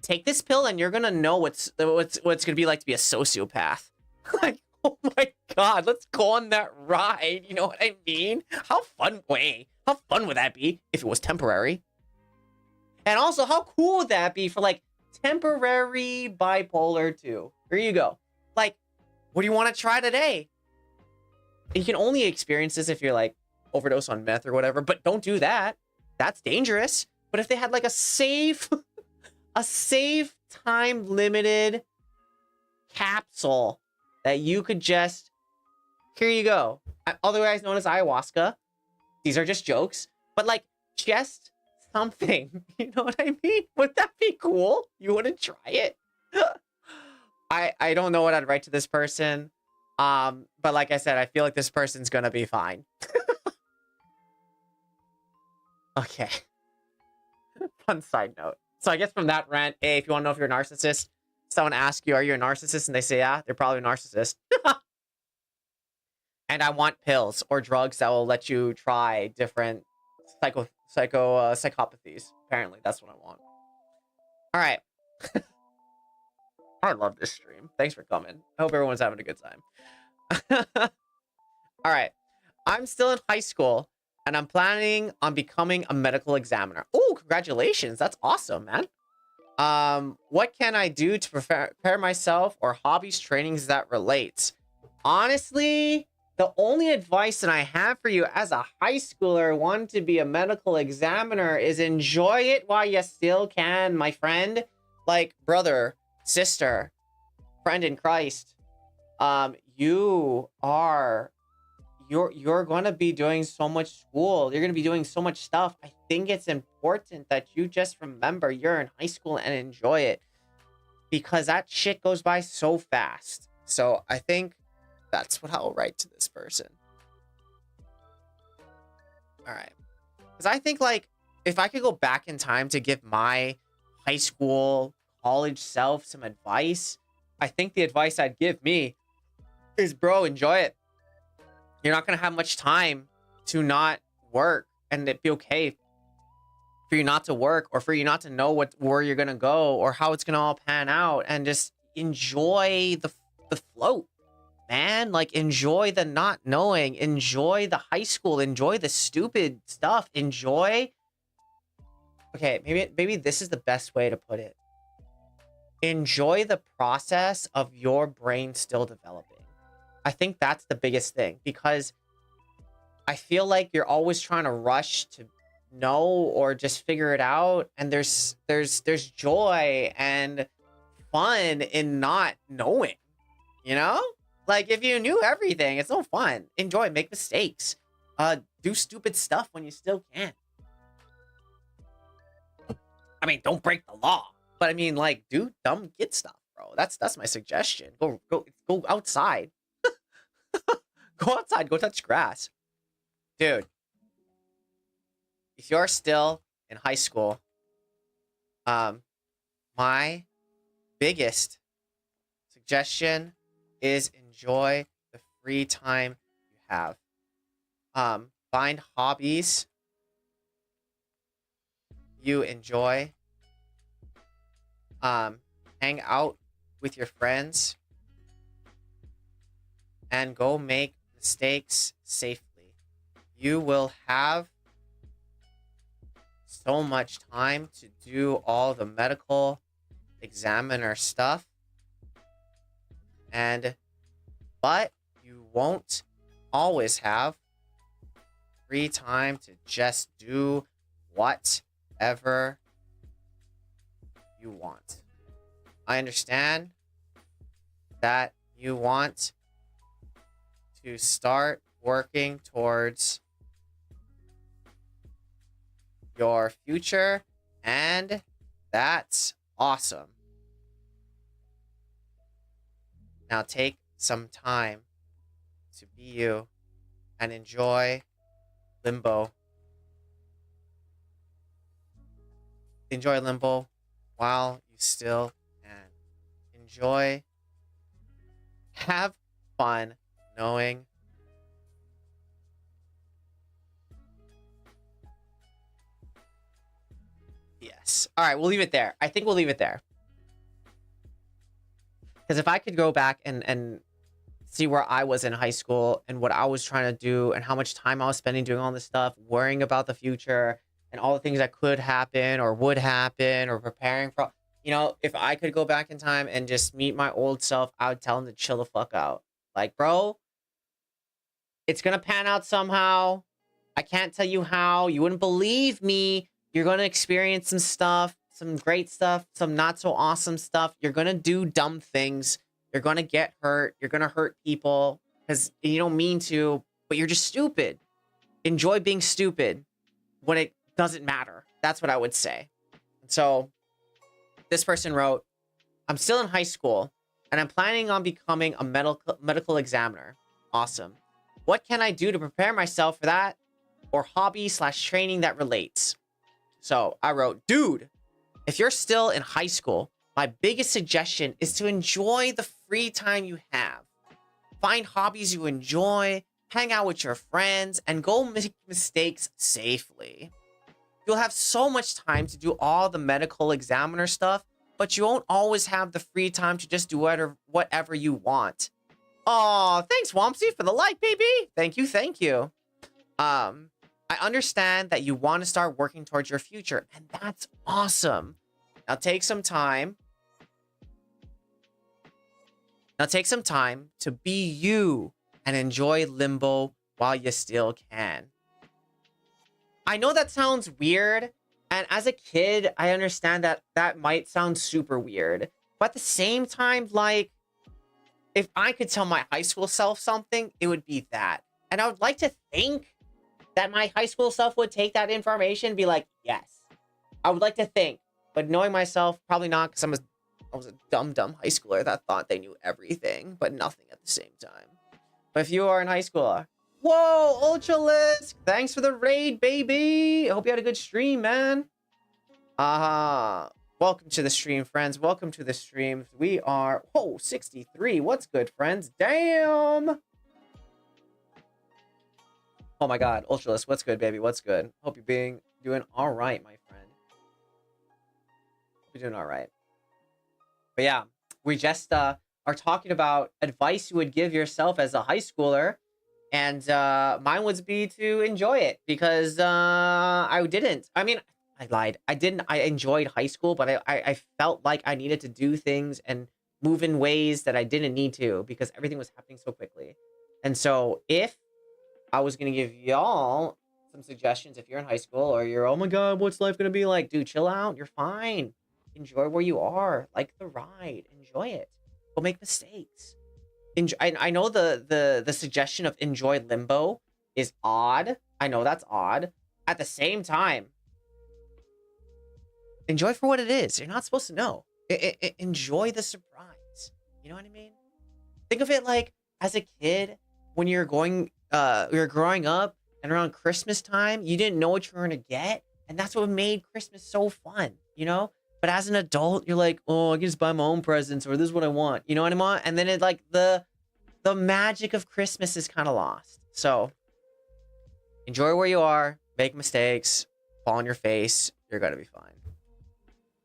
take this pill and you're gonna know what's gonna be like to be a sociopath. Like, oh my god, let's go on that ride. You know what I mean? How fun would that be if it was temporary? And also, how cool would that be for, like, temporary bipolar 2? Here you go. Like, what do you want to try today? You can only experience this if you're, like, overdose on meth or whatever, but don't do that. That's dangerous. But if they had, like, a safe time limited capsule that you could just, here you go. Otherwise known as ayahuasca. These are just jokes, but, like, just something. You know what I mean? Would that be cool? You wouldn't try it? I don't know what I'd write to this person. But like I said, I feel like this person's gonna be fine. Okay. Fun side note. So I guess from that rant, hey, if you want to know if you're a narcissist, someone asks you, are you a narcissist? And they say, yeah, they're probably a narcissist. And I want pills or drugs that will let you try different psychopathies. Apparently, that's what I want. All right. I love this stream. Thanks for coming. I hope everyone's having a good time. All right. I'm still in high school, and I'm planning on becoming a medical examiner. Oh, congratulations. That's awesome, man. What can I do to prepare myself, or hobbies, trainings that relate? Honestly, the only advice that I have for you as a high schooler wanting to be a medical examiner is enjoy it while you still can, my friend. Like, brother, sister, friend in Christ, you're going to be doing so much school. You're going to be doing so much stuff. I think it's important that you just remember you're in high school and enjoy it, because that shit goes by so fast. So I think that's what I'll write to this person. All right. Because I think, like, if I could go back in time to give my high school, college self some advice, I think the advice I'd give me is, bro, enjoy it. You're not going to have much time to not work, and it'd be okay for you not to work, or for you not to know where you're going to go or how it's going to all pan out, and just enjoy the float, man. Like, enjoy the not knowing, enjoy the high school, enjoy the stupid stuff, enjoy. Okay, maybe this is the best way to put it. Enjoy the process of your brain still developing. I think that's the biggest thing, because I feel like you're always trying to rush to know or just figure it out, and there's joy and fun in not knowing, you know? Like, if you knew everything, it's no fun. Enjoy, make mistakes, do stupid stuff when you still can. I mean, don't break the law, but I mean, like, do dumb kid stuff, bro. That's my suggestion. Go outside. Go outside, go touch grass. Dude, if you're still in high school, my biggest suggestion is enjoy the free time you have. Find hobbies you enjoy. Hang out with your friends, and go make mistakes safely. You will have so much time to do all the medical examiner stuff, and but you won't always have free time to just do whatever you want. I understand that you want to start working towards your future, and that's awesome. Now take some time to be you and enjoy Limbo. Enjoy Limbo while you still can. Enjoy. Have fun knowing yes. All right, we'll leave it there. I think we'll leave it there. Because if I could go back and see where I was in high school and what I was trying to do and how much time I was spending doing all this stuff, worrying about the future and all the things that could happen or would happen or preparing for, you know, if I could go back in time and just meet my old self, I would tell him to chill the fuck out. Like, bro, it's going to pan out somehow. I can't tell you how. You wouldn't believe me. You're going to experience some stuff, some great stuff, some not so awesome stuff. You're going to do dumb things. You're going to get hurt. You're going to hurt people because you don't mean to, but you're just stupid. Enjoy being stupid when it doesn't matter. That's what I would say. So this person wrote, I'm still in high school and I'm planning on becoming a medical examiner. Awesome. What can I do to prepare myself for that? Or hobby/training that relates? So I wrote, dude, if you're still in high school, my biggest suggestion is to enjoy the free time you have. Find hobbies you enjoy, hang out with your friends, and go make mistakes safely. You'll have so much time to do all the medical examiner stuff, but you won't always have the free time to just do whatever you want. Oh, thanks, Wompsy, for the like, baby. Thank you, thank you. I understand that you want to start working towards your future, and that's awesome. Now take some time. To be you and enjoy Limbo while you still can. I know that sounds weird, and as a kid, I understand that that might sound super weird. But at the same time, like, if I could tell my high school self something, it would be that. And I would like to think that my high school self would take that information and be like, yes. I would like to think. But knowing myself, probably not, because I was a dumb high schooler that thought they knew everything, but nothing at the same time. But if you are in high school, whoa, Ultralisk! Thanks for the raid, baby! I hope you had a good stream, man. Welcome to the stream, friends. Welcome to the stream. We are, whoa, 63. What's good, friends? Damn! Oh my god, Ultralisk, what's good, baby? What's good? Hope you're doing all right, my friend. Hope you're doing all right. But yeah, we just are talking about advice you would give yourself as a high schooler, and mine would be to enjoy it because I didn't. I mean, I lied. I didn't. I enjoyed high school, but I felt like I needed to do things and move in ways that I didn't need to because everything was happening so quickly. And so if I was going to give y'all some suggestions if you're in high school or you're, oh my god, what's life going to be like? Dude, chill out. You're fine. Enjoy where you are. Like the ride. Enjoy it. Go make mistakes. I know the suggestion of enjoy Limbo is odd. I know that's odd. At the same time, enjoy for what it is. You're not supposed to know. Enjoy the surprise. You know what I mean? Think of it like as a kid when you're growing up and around Christmas time, you didn't know what you were going to get. And that's what made Christmas so fun, you know? But as an adult, you're like, oh, I can just buy my own presents or this is what I want. You know what I want? And then it like the magic of Christmas is kind of lost. So enjoy where you are, make mistakes, fall on your face. You're going to be fine.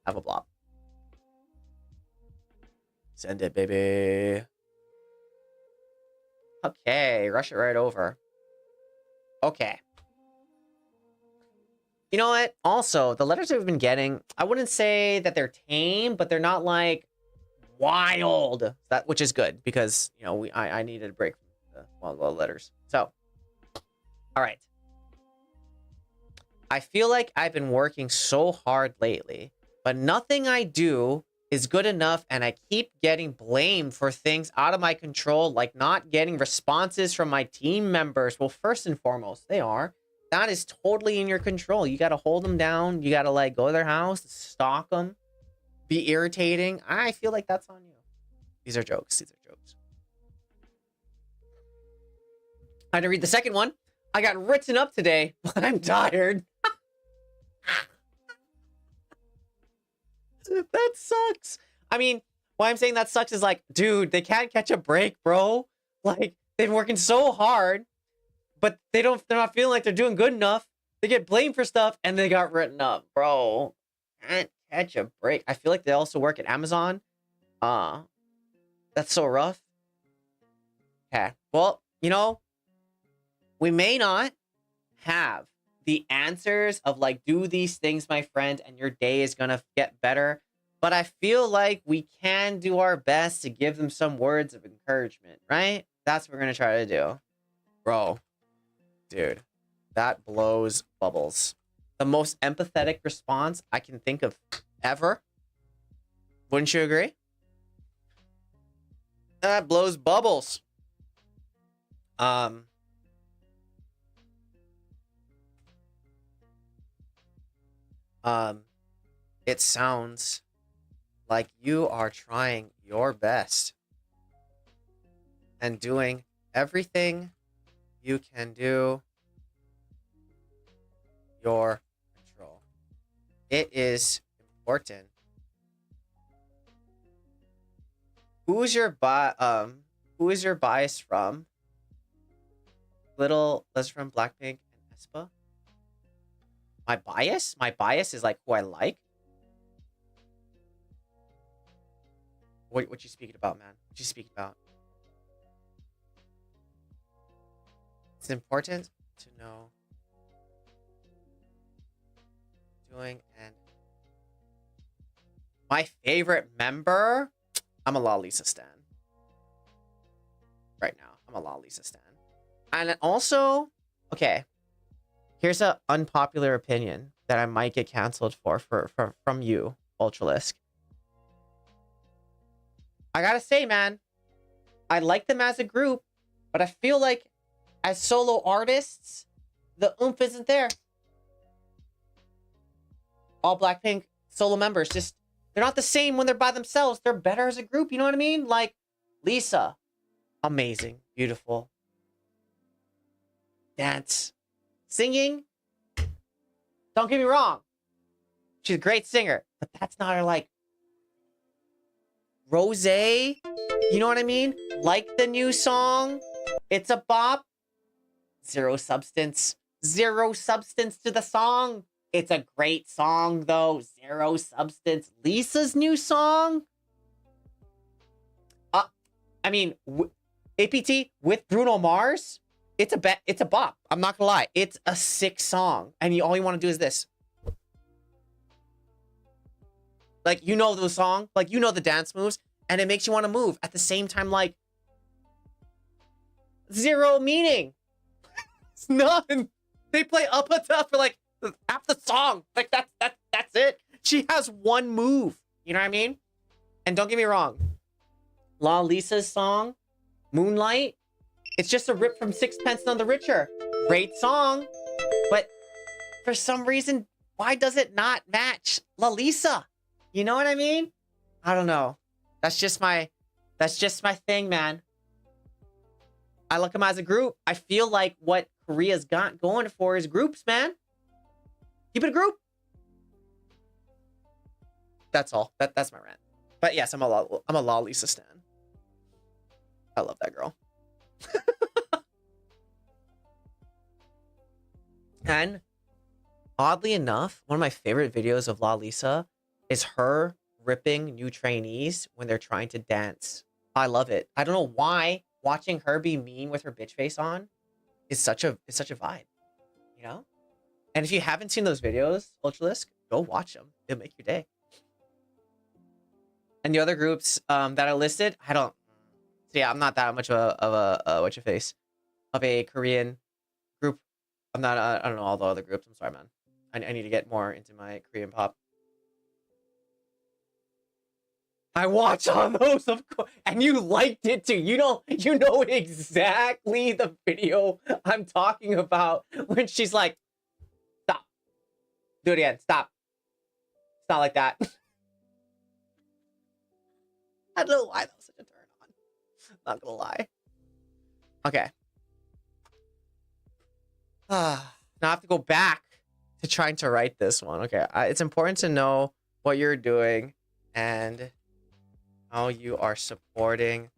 Have a blob. Send it, baby. Okay, rush it right over. Okay. You know what? Also, the letters that we've been getting, I wouldn't say that they're tame, but they're not like wild. That which is good because you know I needed a break from the letters. So, all right. I feel like I've been working so hard lately, but nothing I do is good enough, and I keep getting blamed for things out of my control, like not getting responses from my team members. Well, first and foremost, they are. That is totally in your control. You got to hold them down. You got to like go to their house, stalk them, be irritating. I feel like that's on you. These are jokes. These are jokes. I had to read the second one. I got written up today, but I'm tired. That sucks. I mean, why I'm saying that sucks is like, dude, they can't catch a break, bro. Like, they've been working so hard, but they're not feeling like they're doing good enough. They get blamed for stuff and they got written up, bro. Can't catch a break. I feel like they also work at Amazon. That's so rough. Okay. Well, you know, we may not have the answers of like, do these things, my friend, and your day is gonna get better. But I feel like we can do our best to give them some words of encouragement, right? That's what we're gonna try to do. Bro, dude, that blows bubbles. The most empathetic response I can think of ever. Wouldn't you agree? That blows bubbles. It sounds like you are trying your best and doing everything you can do your control. It is important. Who is your bias from? That's from Blackpink and aespa. My bias? My bias is like who I like. What you speaking about, man? What you speaking about? It's important to know doing and my favorite member. I'm a Lalisa stan. Right now, I'm a Lalisa stan. And also, okay, here's an unpopular opinion that I might get canceled from you, Ultralisk. I gotta say, man, I like them as a group, but I feel like as solo artists, the oomph isn't there. All Blackpink solo members, just, they're not the same when they're by themselves. They're better as a group, you know what I mean? Like, Lisa, amazing, beautiful. Dance. Singing, don't get me wrong. She's a great singer, but that's not her, like, Rose, you know what I mean? Like the new song, it's a bop. Zero substance. Zero substance to the song. It's a great song, though. Zero substance. Lisa's new song? I mean, APT with Bruno Mars? It's a bop. I'm not gonna lie. It's a sick song. And all you want to do is this. Like, you know the song. Like, you know the dance moves. And it makes you want to move. At the same time, like, zero meaning. It's none. They play up-a-ta for, like, half the song. Like, that's it. She has one move. You know what I mean? And don't get me wrong. Lisa's song, Moonlight, it's just a rip from Sixpence None the Richer. Great song. But for some reason, why does it not match Lisa? You know what I mean? I don't know. That's just my thing, man. I look them as a group. I feel like what Korea's got going for is groups, man. Keep it a group. That's all. That's my rant. But yes, I'm a Lisa stan. I love that girl. And oddly enough, one of my favorite videos of Lisa is her ripping new trainees when they're trying to dance. I love it. I don't know why watching her be mean with her bitch face on is such a vibe, you know? And if you haven't seen those videos, Ultralisk, go watch them. It'll make your day. And the other groups that I listed, I don't. So yeah, I'm not that much of a what's your face of a Korean group. I'm not. I don't know all the other groups. I'm sorry, man. I need to get more into my Korean pop. I watch all those, of course, and you liked it too. You know exactly the video I'm talking about when she's like, "Stop, do it again, stop." It's not like that. I don't know why that was such a turn on. Not gonna lie. Okay. Now I have to go back to trying to write this one. Okay, it's important to know what you're doing and how you are supporting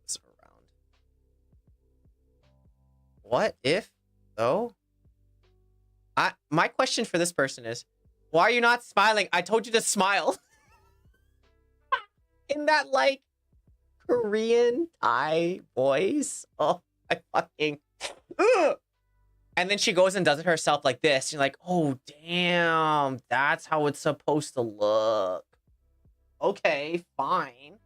those around. What if, though? My question for this person is, why are you not smiling? I told you to smile. In that, like, Korean Thai voice. Oh, I fucking... Ugh! And then she goes and does it herself like this. You're like, oh, damn. That's how it's supposed to look. Okay, fine.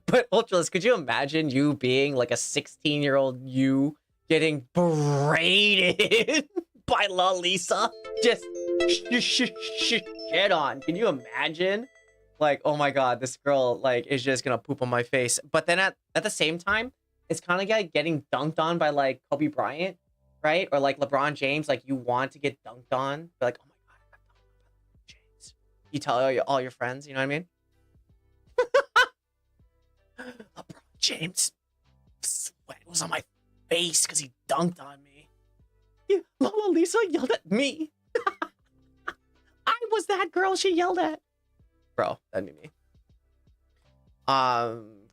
But Ultraless, could you imagine you being like a 16-year-old you getting braided by Lalisa? Just shit on. Can you imagine? Like, oh my god, this girl like is just gonna poop on my face. But then at the same time, it's kind of like getting dunked on by like Kobe Bryant, right? Or like LeBron James. Like you want to get dunked on, but like, oh my god, I got dunked on by LeBron James. You tell all your friends, you know what I mean? LeBron James sweat was on my face because he dunked on me. Yeah, Lola Lisa yelled at me. I was that girl she yelled at. Bro, that'd be me.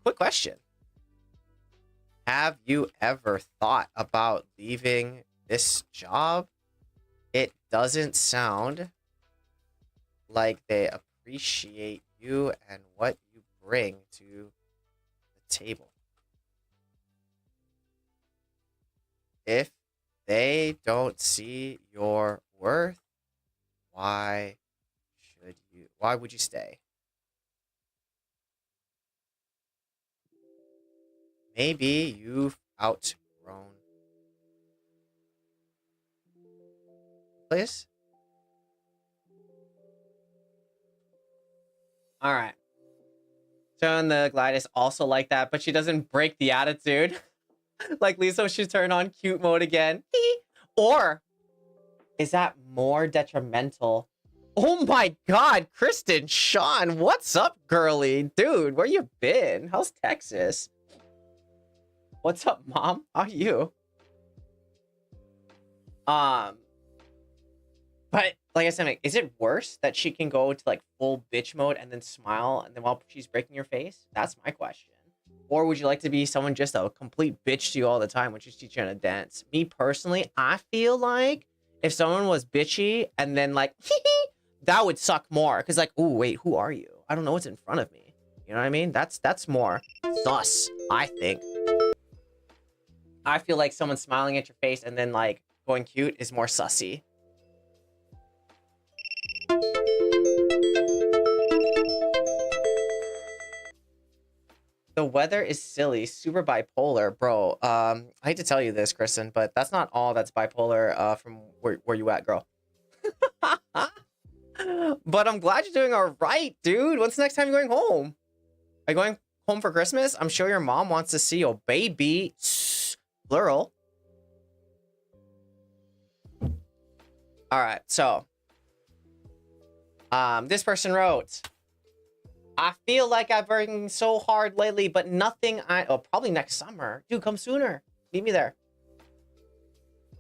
Quick question. Have you ever thought about leaving this job? It doesn't sound like they appreciate you and what you bring to the table. If they don't see your worth, why would you stay? Maybe you've outgrown. Please? All right. So, and the Glide is also like that, but she doesn't break the attitude. Like Lisa should turn on cute mode again. Or is that more detrimental? Oh my god, Kristen, Sean, what's up, girly? Dude, where you been? How's Texas? What's up, mom? How are you? But like I said, like, is it worse that she can go to like full bitch mode and then smile and then while she's breaking your face? That's my question. Or would you like to be someone just a complete bitch to you all the time when she's teaching you how to dance? Me personally, I feel like if someone was bitchy and then like, that would suck more. Because like, oh, wait, who are you? I don't know what's in front of me. You know what I mean? That's more sus, I think. I feel like someone smiling at your face and then like going cute is more sussy. The weather is silly, super bipolar, bro. I hate to tell you this, Kristen, but that's not all that's bipolar from where you at, girl. But I'm glad you're doing all right, dude. When's the next time you're going home? Are you going home for Christmas? I'm sure your mom wants to see your baby. Plural. All right, so this person wrote, I feel like I've been working so hard lately, but nothing probably next summer. Dude, come sooner. Meet me there.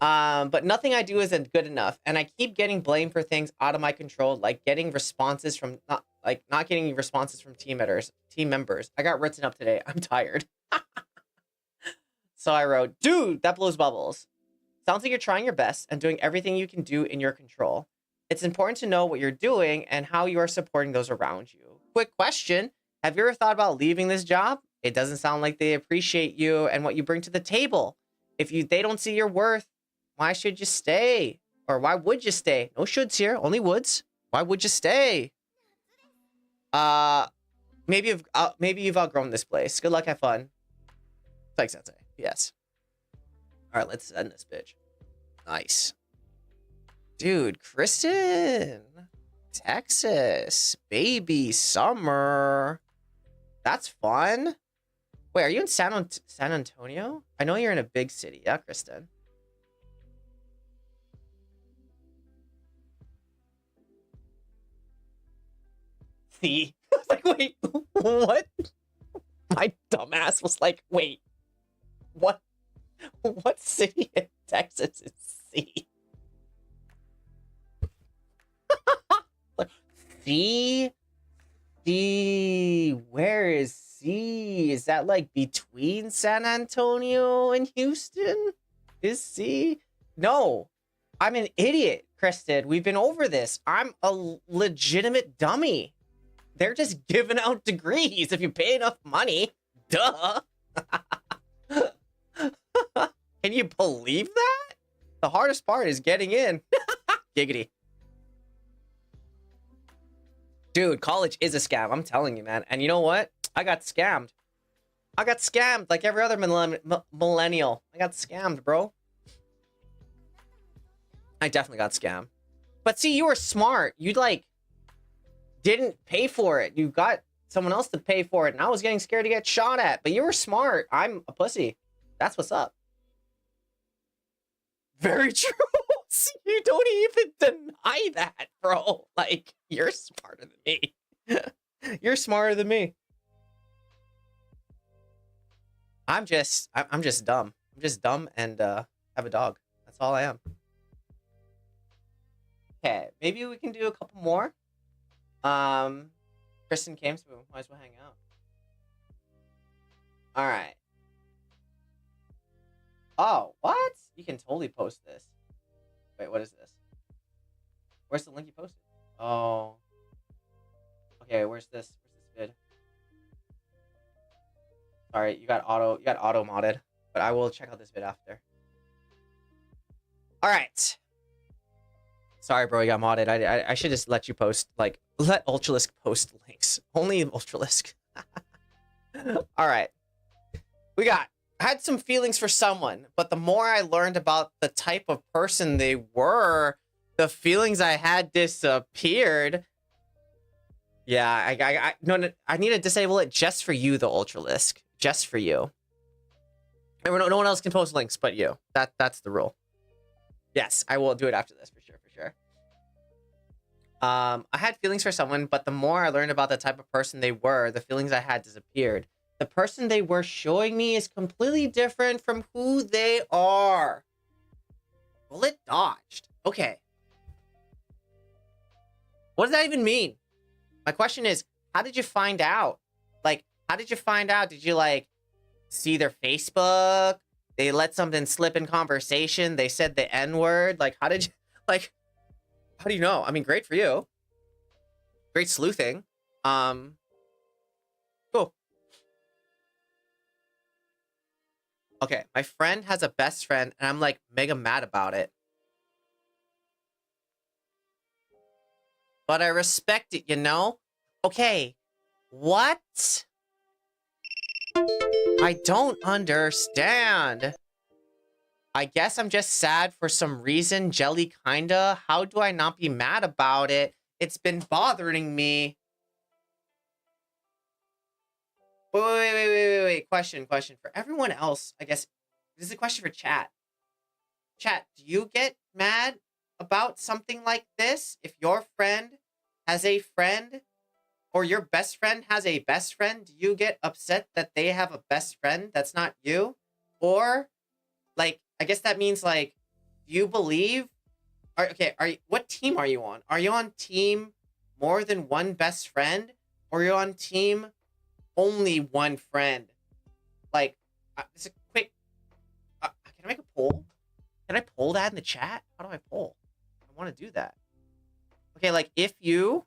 But nothing I do isn't good enough, and I keep getting blamed for things out of my control, like getting responses from not getting responses from team members. I got written up today. I'm tired. So I wrote, dude, that blows bubbles. Sounds like you're trying your best and doing everything you can do in your control. It's important to know what you're doing and how you are supporting those around you. Quick question. Have you ever thought about leaving this job? It doesn't sound like they appreciate you and what you bring to the table. If they don't see your worth, why should you stay? Or why would you stay? No shoulds here, only woulds. Why would you stay? Maybe you've outgrown this place. Good luck, have fun. Psych Sensei. Yes. All right, let's end this bitch. Nice. Dude, Kristen. Texas. Baby summer. That's fun. Wait, are you in San Antonio? I know you're in a big city. Yeah, Kristen. C. I was like, wait, what? My dumbass was like, wait, what? What city in Texas is C? C? C? Where is C? Is that like between San Antonio and Houston? Is C? No, I'm an idiot, Kristen. We've been over this. I'm a legitimate dummy. They're just giving out degrees if you pay enough money. Duh. Can you believe that? The hardest part is getting in. Giggity. Dude, college is a scam. I'm telling you, man. And you know what? I got scammed. I got scammed like every other millennial. I got scammed, bro. I definitely got scammed. But see, you were smart. You like didn't pay for it. You got someone else to pay for it, and I was getting scared to get shot at. But you were smart. I'm a pussy. That's what's up. Very true. You don't even deny that, bro. Like, you're smarter than me. You're smarter than me. I'm just dumb. I'm just dumb and have a dog. That's all I am. Okay, maybe we can do a couple more. Kristen came, so we might as well hang out. All right. Oh, what? You can totally post this. Wait, what is this? Where's the link you posted? Oh. Okay, where's this? Where's this vid? Sorry, you got auto modded, but I will check out this vid after. All right. Sorry, bro, you got modded. I should just let you post, like, let Ultralisk post links. Only Ultralisk. All right. I had some feelings for someone, but the more I learned about the type of person they were, the feelings I had disappeared. Yeah, no, I need to disable it just for you, the Ultralisk. Just for you. And no one else can post links but you. That's the rule. Yes, I will do it after this for sure. I had feelings for someone, but the more I learned about the type of person they were, the feelings I had disappeared. The person they were showing me is completely different from who they are. Bullet dodged. Okay. What does that even mean? My question is, how did you find out? Like, how did you find out? Did you, like, see their Facebook? They let something slip in conversation. They said the N-word. Like, how did you, like, how do you know? I mean, great for you. Great sleuthing. Cool. Okay, my friend has a best friend, and I'm, like, mega mad about it. But I respect it, you know? Okay, what? I don't understand. I guess I'm just sad for some reason, Jelly kinda. How do I not be mad about it? It's been bothering me. Wait. Question. For everyone else, I guess, this is a question for chat. Chat, do you get mad about something like this? If your friend has a friend, or your best friend has a best friend, do you get upset that they have a best friend that's not you? Or, like, I guess that means, like, do you believe... what team are you on? Are you on team more than one best friend? Or are you on team only one friend? Like, it's a quick... can I make a poll? Can I poll that in the chat? How do I poll? I want to do that. Okay, like, if you're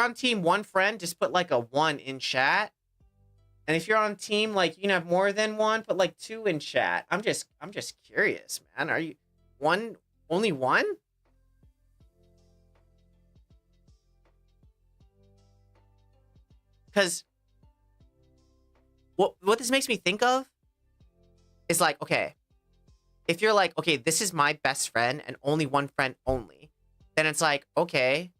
on team one friend, just put, like, a 1 in chat. And if you're on team, like, you can have more than one, put, like, 2 in chat. I'm just curious, man. Are you one Only one? Because what this makes me think of is like, okay, if you're like, okay, this is my best friend and only one friend only, then it's like, okay,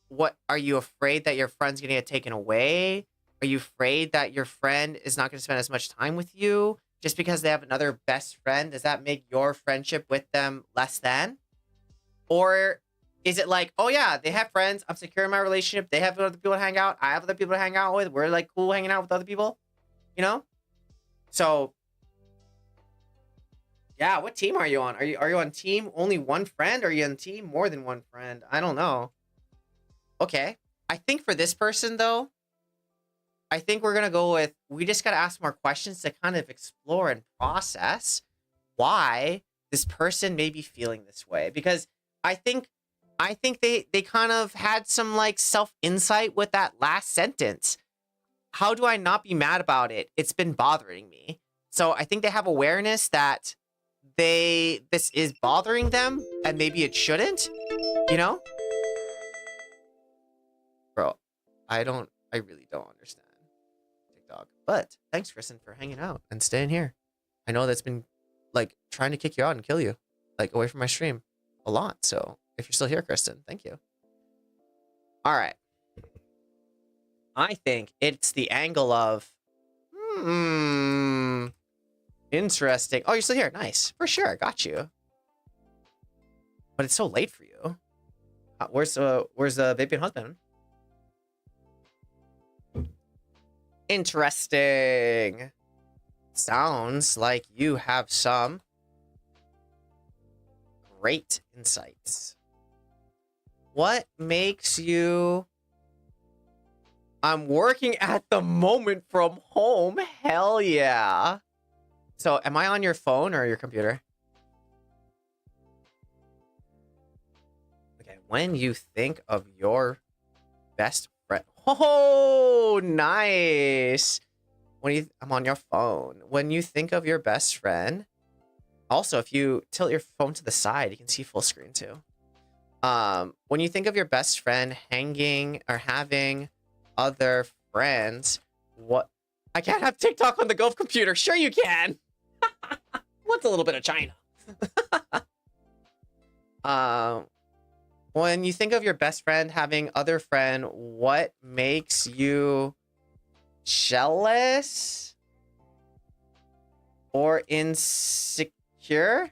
what are you afraid that your friend's gonna get taken away? Are you afraid that your friend is not gonna spend as much time with you just because they have another best friend? Does that make your friendship with them less than? Or is it like, oh yeah, they have friends, I'm secure in my relationship, they have other people to hang out, I have other people to hang out with, we're like cool hanging out with other people, you know? So yeah, what team are you on? Are you on team only one friend, or are you on team more than one friend? I don't know. Okay. I think for this person though, I think we're gonna go with, we just gotta ask more questions to kind of explore and process why this person may be feeling this way. Because I think they kind of had some like self-insight with that last sentence. How do I not be mad about it? It's been bothering me. So I think they have awareness that this is bothering them and maybe it shouldn't, you know? Bro, I really don't understand TikTok. But thanks, Kristen, for hanging out and staying here. I know that's been like trying to kick you out and kill you, like away from my stream a lot. So if you're still here, Kristen, thank you. All right. I think it's the angle of, interesting. Oh, you're still here. Nice. For sure. Got you. But it's so late for you. Where's the baby and husband? Interesting. Sounds like you have some great insights. What makes you... I'm working at the moment from home. Hell yeah. So am I on your phone or your computer? Okay, when you think of your best friend. Oh, nice. I'm on your phone. When you think of your best friend, also if you tilt your phone to the side, you can see full screen too. When you think of your best friend hanging or having other friends, what? I can't have TikTok on the Golf computer. Sure you can. What's a little bit of China? When you think of your best friend having other friend, what makes you jealous or insecure?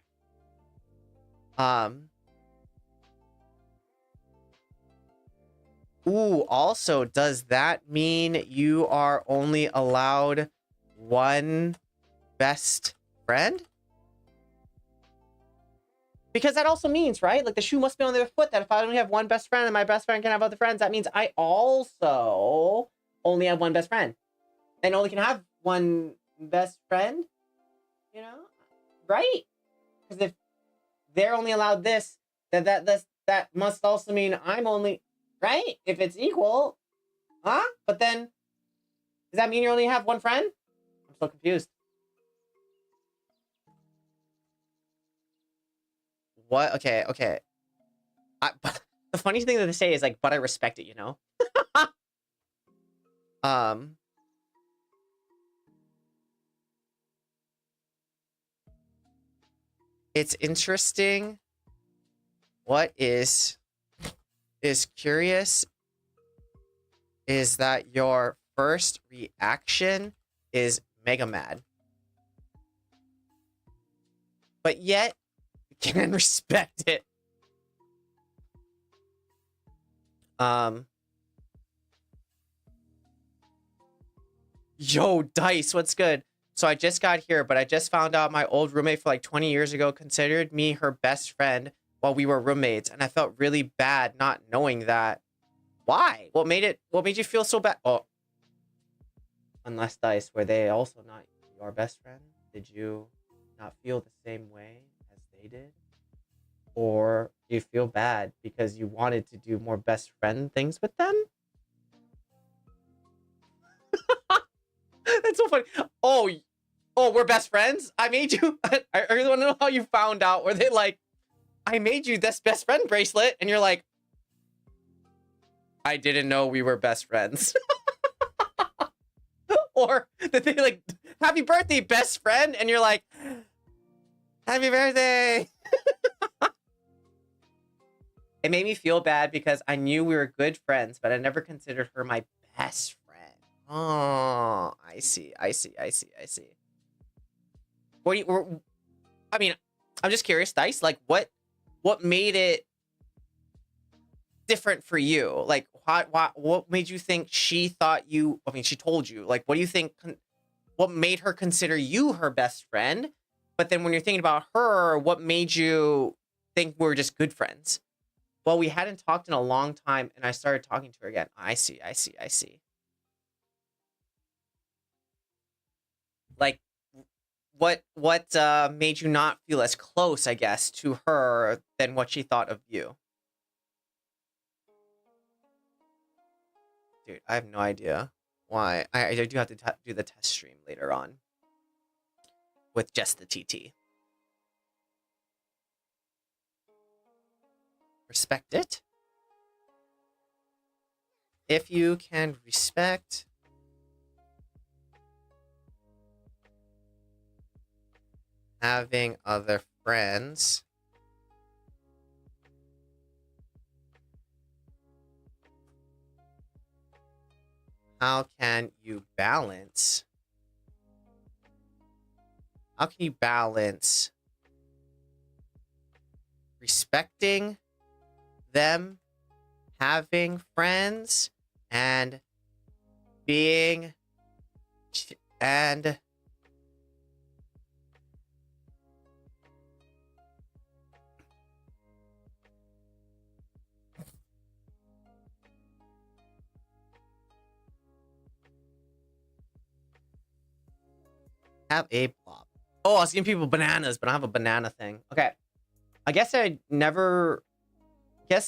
Ooh, also, does that mean you are only allowed one best friend? Because that also means, right? Like the shoe must be on their foot that if I only have one best friend and my best friend can have other friends, that means I also only have one best friend. And only can have one best friend, you know? Right? Because if they're only allowed this, then that must also mean I'm only... Right? If it's equal. Huh? But then, does that mean you only have one friend? I'm so confused. What? Okay, okay. But the funny thing that they say is like, but I respect it, you know? It's interesting. What is curious is that your first reaction is mega mad. But yet, you can respect it. Yo, Dice, what's good? So I just got here, but I just found out my old roommate for like 20 years ago considered me her best friend while we were roommates, and I felt really bad not knowing that. Why? What made you feel so bad? Oh. Unless, Dice, were they also not your best friend? Did you not feel the same way as they did? Or do you feel bad because you wanted to do more best friend things with them? That's so funny. Oh, we're best friends? I made you... I really want to know how you found out. Were they like... I made you this best friend bracelet, and you're like, I didn't know we were best friends. Or the thing like, happy birthday, best friend, and you're like, happy birthday. It made me feel bad because I knew we were good friends, but I never considered her my best friend. Oh, I see. What do you, I mean, I'm just curious, Dice, like what made it different for you? Like what made you think she thought you, I mean, she told you, like, what do you think, what made her consider you her best friend? But then when you're thinking about her, what made you think we were just good friends? Well, we hadn't talked in a long time, and I started talking to her again. I see. Like, what made you not feel as close, I guess, to her than what she thought of you? Dude, I have no idea why. I do have to do the test stream later on with just the TT. Respect it. If you can respect having other friends, how can you balance respecting them having friends and being and have a blob. Oh, I was giving people bananas, but I don't have a banana thing. Okay. I guess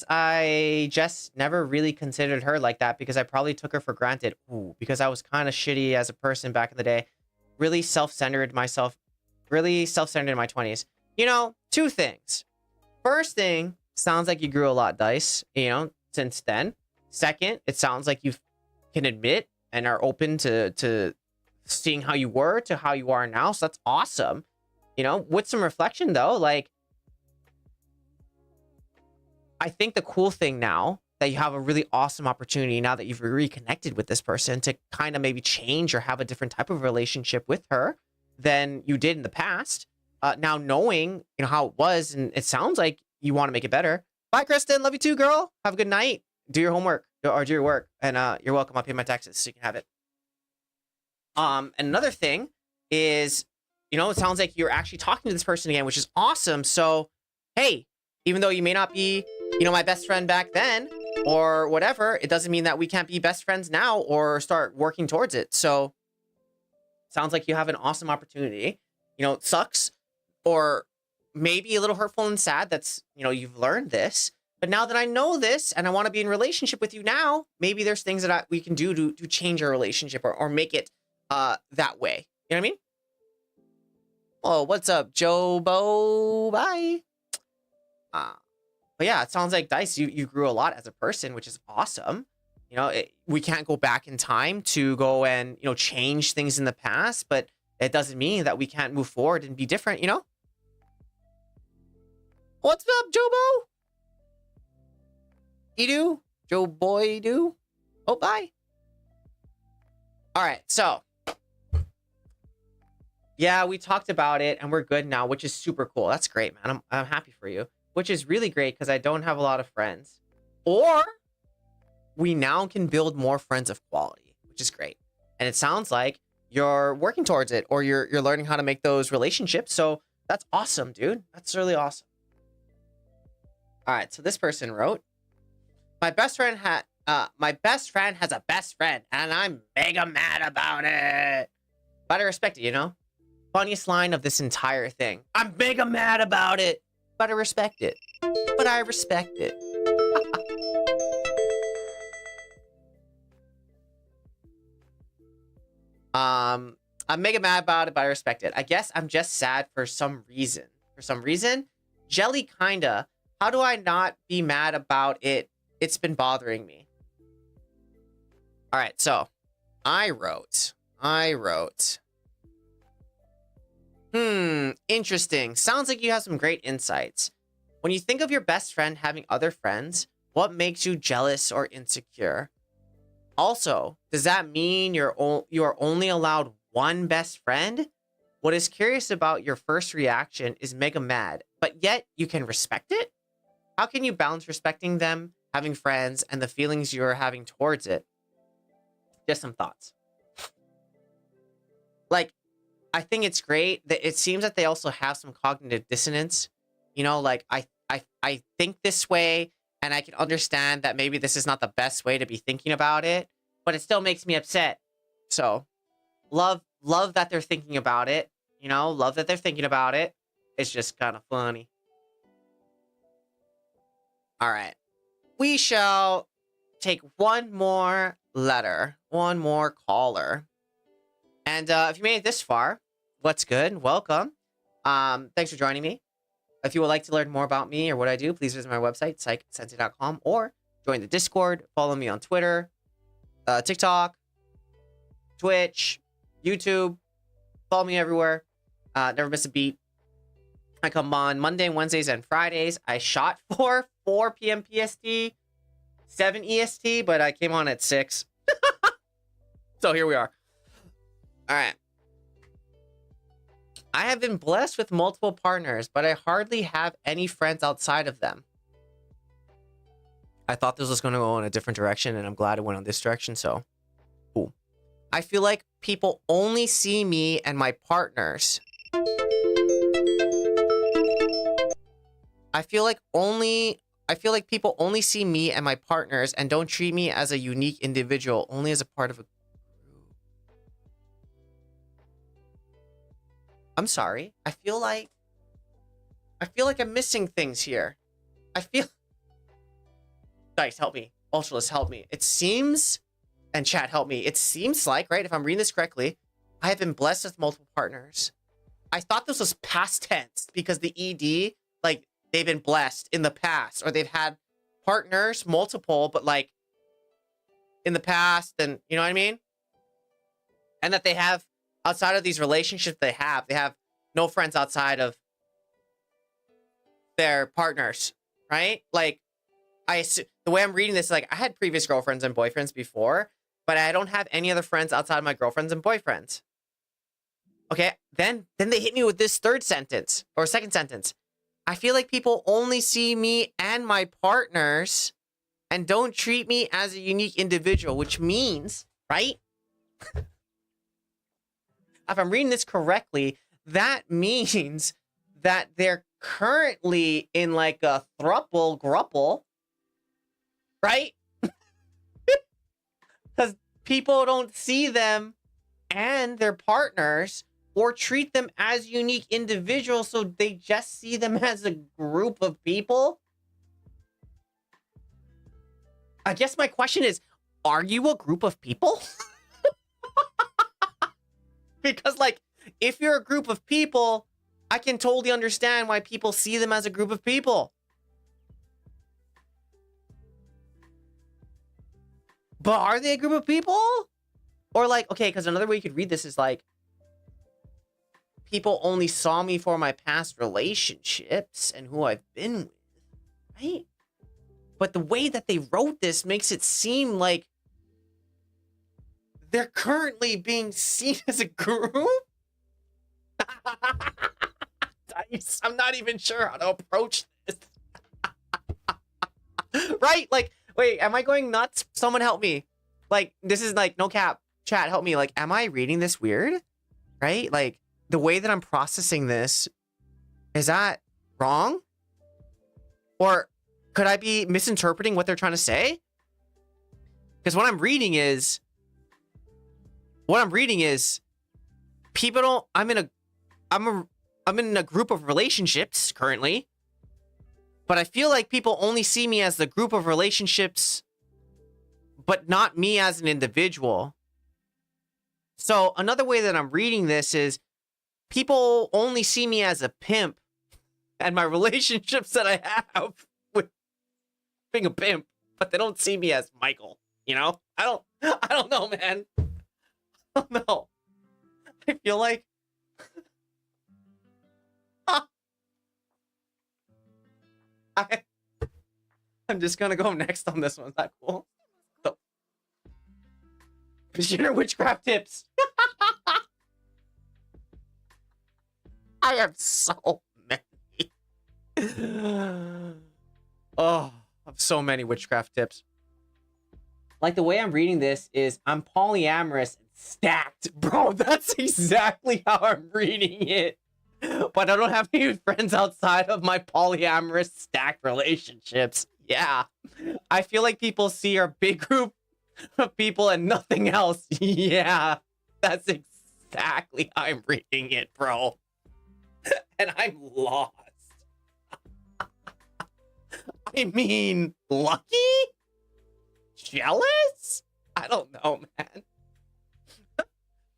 I just never really considered her like that because I probably took her for granted. Ooh, because I was kind of shitty as a person back in the day. Really self-centered in my 20s. You know, two things. First thing, sounds like you grew a lot, Dice, you know, since then. Second, it sounds like you can admit and are open to seeing how you were to how you are now. So that's awesome. You know, with some reflection though, like, I think the cool thing now that you have a really awesome opportunity now that you've reconnected with this person to kind of maybe change or have a different type of relationship with her than you did in the past. Now knowing, you know, how it was, and it sounds like you want to make it better. Bye, Kristen. Love you too, girl. Have a good night. Do your homework or do your work. And you're welcome. I'll pay my taxes so you can have it. And another thing is, you know, it sounds like you're actually talking to this person again, which is awesome. So, hey, even though you may not be, you know, my best friend back then or whatever, it doesn't mean that we can't be best friends now or start working towards it. So sounds like you have an awesome opportunity. You know, it sucks or maybe a little hurtful and sad that's, you know, you've learned this. But now that I know this and I want to be in relationship with you now, maybe there's things that we can do to change our relationship or make it that way. You know what I mean? Oh, what's up, Jobo? Bye. But yeah, it sounds like Dice, you grew a lot as a person, which is awesome. You know, we can't go back in time to go and, you know, change things in the past, but it doesn't mean that we can't move forward and be different, you know? What's up, Jobo? Edu? Joe Boy do? Oh, bye. All right, so. Yeah, we talked about it and we're good now, which is super cool. That's great, man. I'm happy for you. Which is really great because I don't have a lot of friends. Or we now can build more friends of quality, which is great. And it sounds like you're working towards it or you're learning how to make those relationships. So that's awesome, dude. That's really awesome. All right, so this person wrote, my best friend has a best friend and I'm mega mad about it. But I respect it, you know? Funniest line of this entire thing. I'm mega mad about it. But I respect it. I'm mega mad about it, but I respect it. I guess I'm just sad for some reason. Jelly kinda. How do I not be mad about it? It's been bothering me. All right, so I wrote. Interesting. Sounds like you have some great insights. When you think of your best friend having other friends, what makes you jealous or insecure? Also, does that mean you are only allowed one best friend? What is curious about your first reaction is mega mad, but yet you can respect it? How can you balance respecting them, having friends, and the feelings you're having towards it? Just some thoughts. Like, I think it's great that it seems that they also have some cognitive dissonance. You know, like I think this way and I can understand that maybe this is not the best way to be thinking about it, but it still makes me upset. So, love that they're thinking about it. You know, love that they're thinking about it. It's just kind of funny. All right. We shall take one more letter, one more caller. And if you made it this far, what's good? Welcome. Thanks for joining me. If you would like to learn more about me or what I do, please visit my website, psychsensei.com, or join the Discord. Follow me on Twitter, TikTok, Twitch, YouTube. Follow me everywhere. Never miss a beat. I come on Monday, Wednesdays, and Fridays. I shot for 4 p.m. PST, 7 EST, but I came on at 6. So here we are. All right. I have been blessed with multiple partners, but I hardly have any friends outside of them. I thought this was going to go in a different direction, and I'm glad it went on this direction, so cool. I feel like people only see me and my partners. I feel like people only see me and my partners and don't treat me as a unique individual, only as a part of a group. I'm sorry. I feel like I'm missing things here. Dice, help me. Ultralist, help me. It seems, and chat, help me. It seems like, right, if I'm reading this correctly, I have been blessed with multiple partners. I thought this was past tense because the ED, like, they've been blessed in the past, or they've had partners, multiple, but like in the past, and you know what I mean? And that they have, outside of these relationships they have no friends outside of their partners, right? Like, the way I'm reading this, like, I had previous girlfriends and boyfriends before, but I don't have any other friends outside of my girlfriends and boyfriends. Okay, then they hit me with this third sentence, or second sentence. I feel like people only see me and my partners and don't treat me as a unique individual, which means, right? If I'm reading this correctly, that means that they're currently in like a thruple, right? Because people don't see them and their partners or treat them as unique individuals, so they just see them as a group of people. I guess my question is, are you a group of people? Because, like, if you're a group of people, I can totally understand why people see them as a group of people. But are they a group of people? Or, like, okay, because another way you could read this is, like, people only saw me for my past relationships and who I've been with, right? But the way that they wrote this makes it seem like they're currently being seen as a group? Dice, I'm not even sure how to approach this. Right? Like, wait, am I going nuts? Someone help me. Like, this is like, no cap. Chat, help me. Like, am I reading this weird? Right? Like, the way that I'm processing this, is that wrong? Or could I be misinterpreting what they're trying to say? Because what I'm reading is people don't, I'm in a group of relationships currently, but I feel like people only see me as the group of relationships, but not me as an individual. So another way that I'm reading this is people only see me as a pimp, and my relationships that I have with being a pimp, but they don't see me as Michael. You know, I don't know, man. I don't know. I feel like I, I'm just gonna go next on this one. Is that cool? So, beginner witchcraft tips. I have so many. Oh, I have so many witchcraft tips. Like the way I'm reading this is I'm polyamorous and stacked. Bro, that's exactly how I'm reading it. But I don't have any friends outside of my polyamorous stacked relationships. Yeah. I feel like people see our big group of people and nothing else. Yeah. That's exactly how I'm reading it, bro. And I'm lost. I mean, lucky? Jealous? I don't know, man.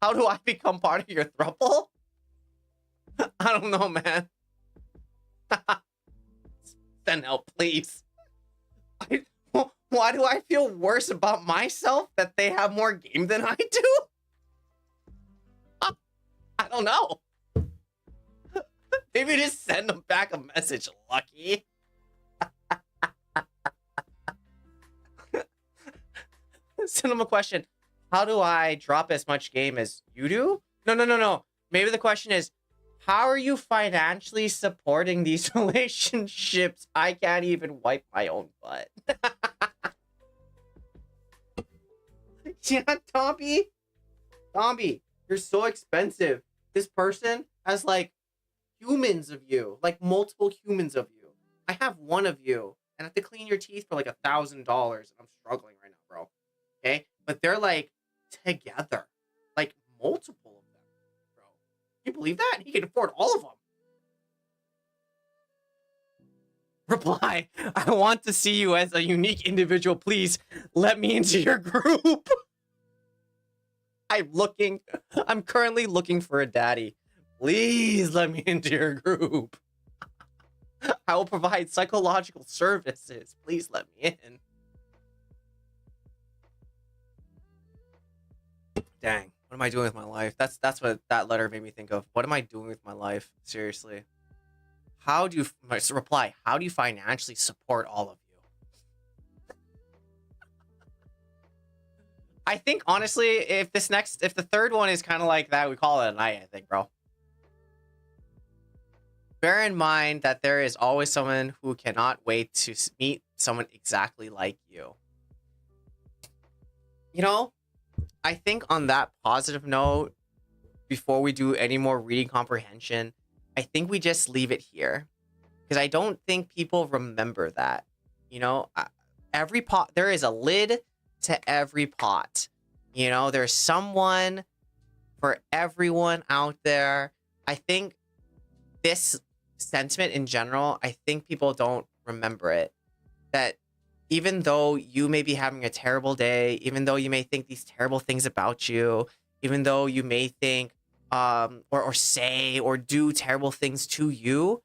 How do I become part of your throuple? I don't know, man. Send help, please. Why do I feel worse about myself that they have more game than I do? I don't know. Maybe just send them back a message, Lucky. Send them a question. How do I drop as much game as you do? No. Maybe the question is, how are you financially supporting these relationships? I can't even wipe my own butt. Yeah, Tomby, you're so expensive. This person has like humans of you, like multiple humans of you. I have one of you, and I have to clean your teeth for like $1,000, and I'm struggling right now, bro. Okay, but they're like together, like multiple of them, bro. Can you believe that? He can afford all of them. Reply, I want to see you as a unique individual. Please let me into your group. I'm currently looking for a daddy. Please let me into your group. I will provide psychological services. Please let me in. Dang, what am I doing with my life? That's what that letter made me think of. What am I doing with my life? Seriously. How do you reply? How do you financially support all of you? I think honestly, if the third one is kind of like that, we call it a night, I think, bro. Bear in mind that there is always someone who cannot wait to meet someone exactly like you. You know, I think on that positive note, before we do any more reading comprehension, I think we just leave it here. Because I don't think people remember that. You know, every pot, there is a lid to every pot. You know, there's someone for everyone out there. I think this sentiment in general, I think people don't remember it. That even though you may be having a terrible day, even though you may think these terrible things about you, even though you may think or say or do terrible things to you,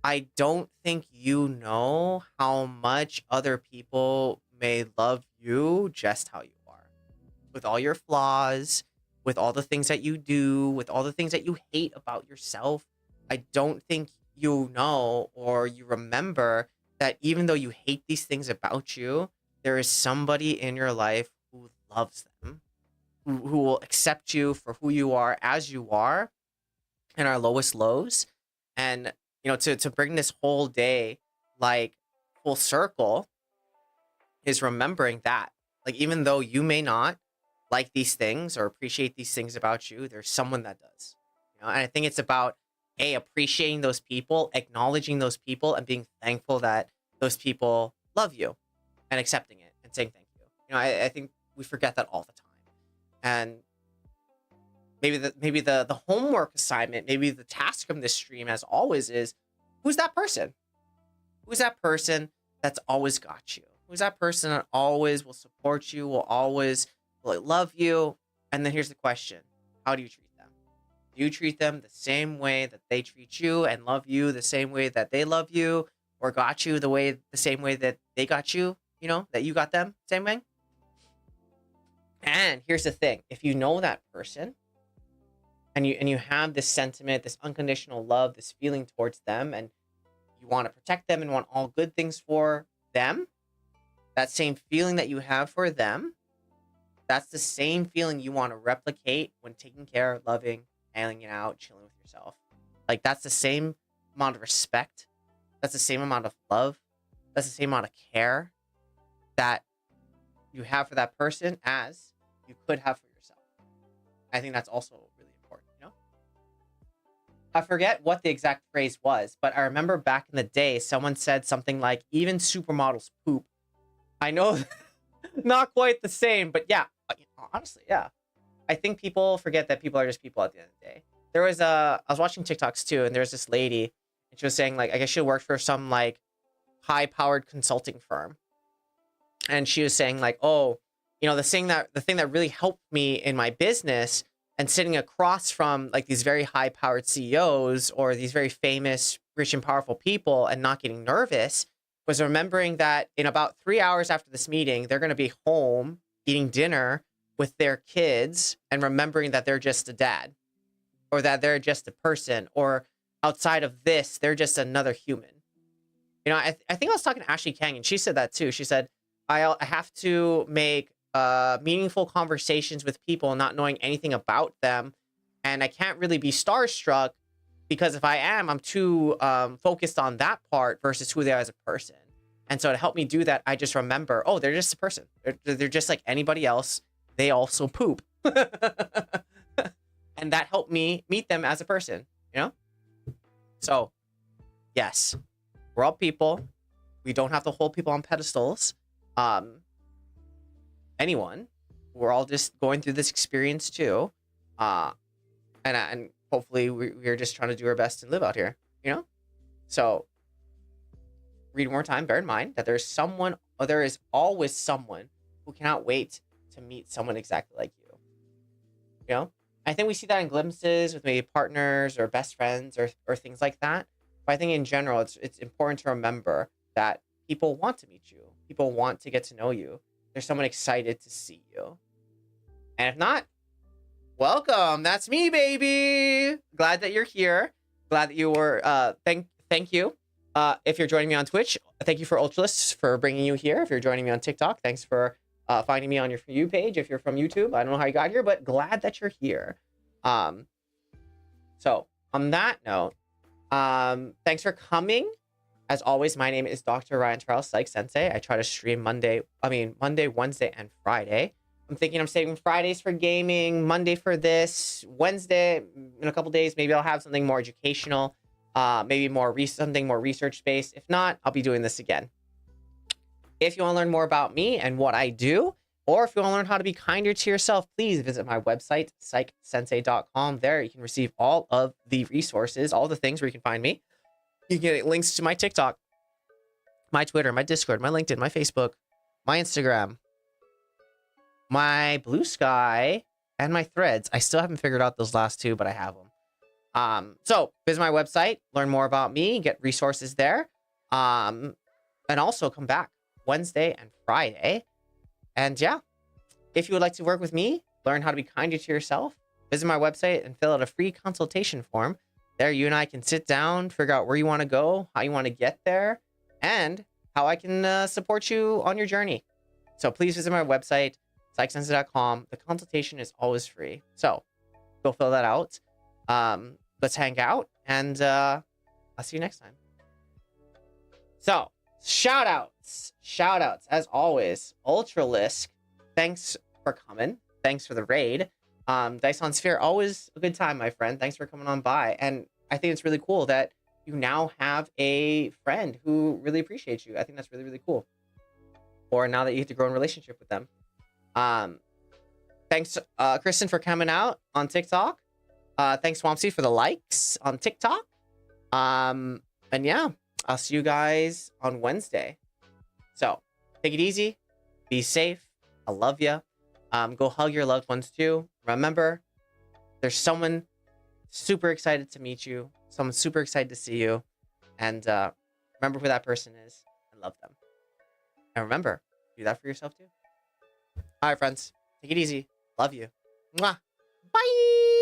I don't think you know how much other people may love you just how you are. With all your flaws, with all the things that you do, with all the things that you hate about yourself. I don't think you know or you remember that even though you hate these things about you, there is somebody in your life who loves them, who will accept you for who you are as you are in our lowest lows. And, you know, to bring this whole day like full circle is remembering that. Like, even though you may not like these things or appreciate these things about you, there's someone that does. You know, and I think it's about appreciating those people, acknowledging those people, and being thankful that those people love you and accepting it and saying thank you. You know, I think we forget that all the time. And maybe the homework assignment, maybe the task from this stream, as always, is who's that person? Who's that person that's always got you? Who's that person that always will support you, will always love you? And then here's the question: how do you treat them? Do you treat them the same way that they treat you and love you the same way that they love you, or got you the same way that they got you, that you got them same way? And here's the thing. If you know that person and you have this sentiment, this unconditional love, this feeling towards them, and you want to protect them and want all good things for them, that same feeling that you have for them, that's the same feeling you want to replicate when taking care, loving, hanging out, chilling with yourself. Like, that's the same amount of respect. That's the same amount of love. That's the same amount of care that you have for that person as you could have for yourself. I think that's also really important, I forget what the exact phrase was, but I remember back in the day, someone said something like, even supermodels poop. I know not quite the same, but yeah, honestly, yeah. I think people forget that people are just people at the end of the day. I was watching TikToks too, and there was this lady, and she was saying, like, I guess she worked for some, like, high-powered consulting firm. And she was saying, like, oh, the thing that really helped me in my business and sitting across from, like, these very high-powered CEOs or these very famous, rich and powerful people and not getting nervous was remembering that in about 3 hours after this meeting, they're going to be home eating dinner with their kids and remembering that they're just a dad, or that they're just a person, or outside of this, they're just another human. I think I was talking to Ashley Kang, and she said that too. She said, I have to make meaningful conversations with people not knowing anything about them, and I can't really be starstruck because if I am, I'm too focused on that part versus who they are as a person. And so to help me do that, I just remember, oh, they're just a person. They're just like anybody else. They also poop. And that helped me meet them as a person, So, yes, we're all people. We don't have to hold people on pedestals. Anyone. We're all just going through this experience too. And hopefully we're just trying to do our best and live out here, So, read one more time. Bear in mind that there is always someone who cannot wait to meet someone exactly like you. I think we see that in glimpses with maybe partners or best friends or things like that. But I think in general, it's important to remember that people want to meet you. People want to get to know you. There's someone excited to see you. And if not, welcome. That's me, baby. Glad that you're here. Glad that you were. Thank you. If you're joining me on Twitch, thank you for Ultralists for bringing you here. If you're joining me on TikTok, thanks for finding me on your For You page. If you're from YouTube, I don't know how you got here, but glad that you're here. So on that note, thanks for coming. As always, my name is Dr. Ryan Charles, Psych Sensei. I try to stream Monday, Wednesday, and Friday. I'm thinking I'm saving Fridays for gaming, Monday for this, Wednesday in a couple days. Maybe I'll have something more educational, maybe something more research based. If not, I'll be doing this again. If you want to learn more about me and what I do, or if you want to learn how to be kinder to yourself, please visit my website, psychsensei.com. There you can receive all of the resources, all the things where you can find me. You can get links to my TikTok, my Twitter, my Discord, my LinkedIn, my Facebook, my Instagram, my Blue Sky, and my Threads. I still haven't figured out those last two, but I have them. So visit my website, learn more about me, get resources there, and also come back Wednesday and Friday. And yeah, if you would like to work with me, learn how to be kinder to yourself, visit my website and fill out a free consultation form. There, you and I can sit down, figure out where you want to go, how you want to get there, and how I can support you on your journey. So please visit my website, psychsensei.com. The consultation is always free. So go fill that out. Let's hang out, and I'll see you next time. So, shout outs, as always. Ultralisk, thanks for coming. Thanks for the raid. Dyson Sphere, always a good time, my friend. Thanks for coming on by. And I think it's really cool that you now have a friend who really appreciates you. I think that's really, really cool. Or now that you get to grow in relationship with them. Thanks, Kristen, for coming out on TikTok. Thanks, Swampsy, for the likes on TikTok. And yeah, I'll see you guys on Wednesday. So, take it easy. Be safe. I love you. Go hug your loved ones too. Remember, there's someone super excited to meet you. Someone super excited to see you. And remember who that person is and love them. And remember, do that for yourself too. All right, friends. Take it easy. Love you. Mwah. Bye.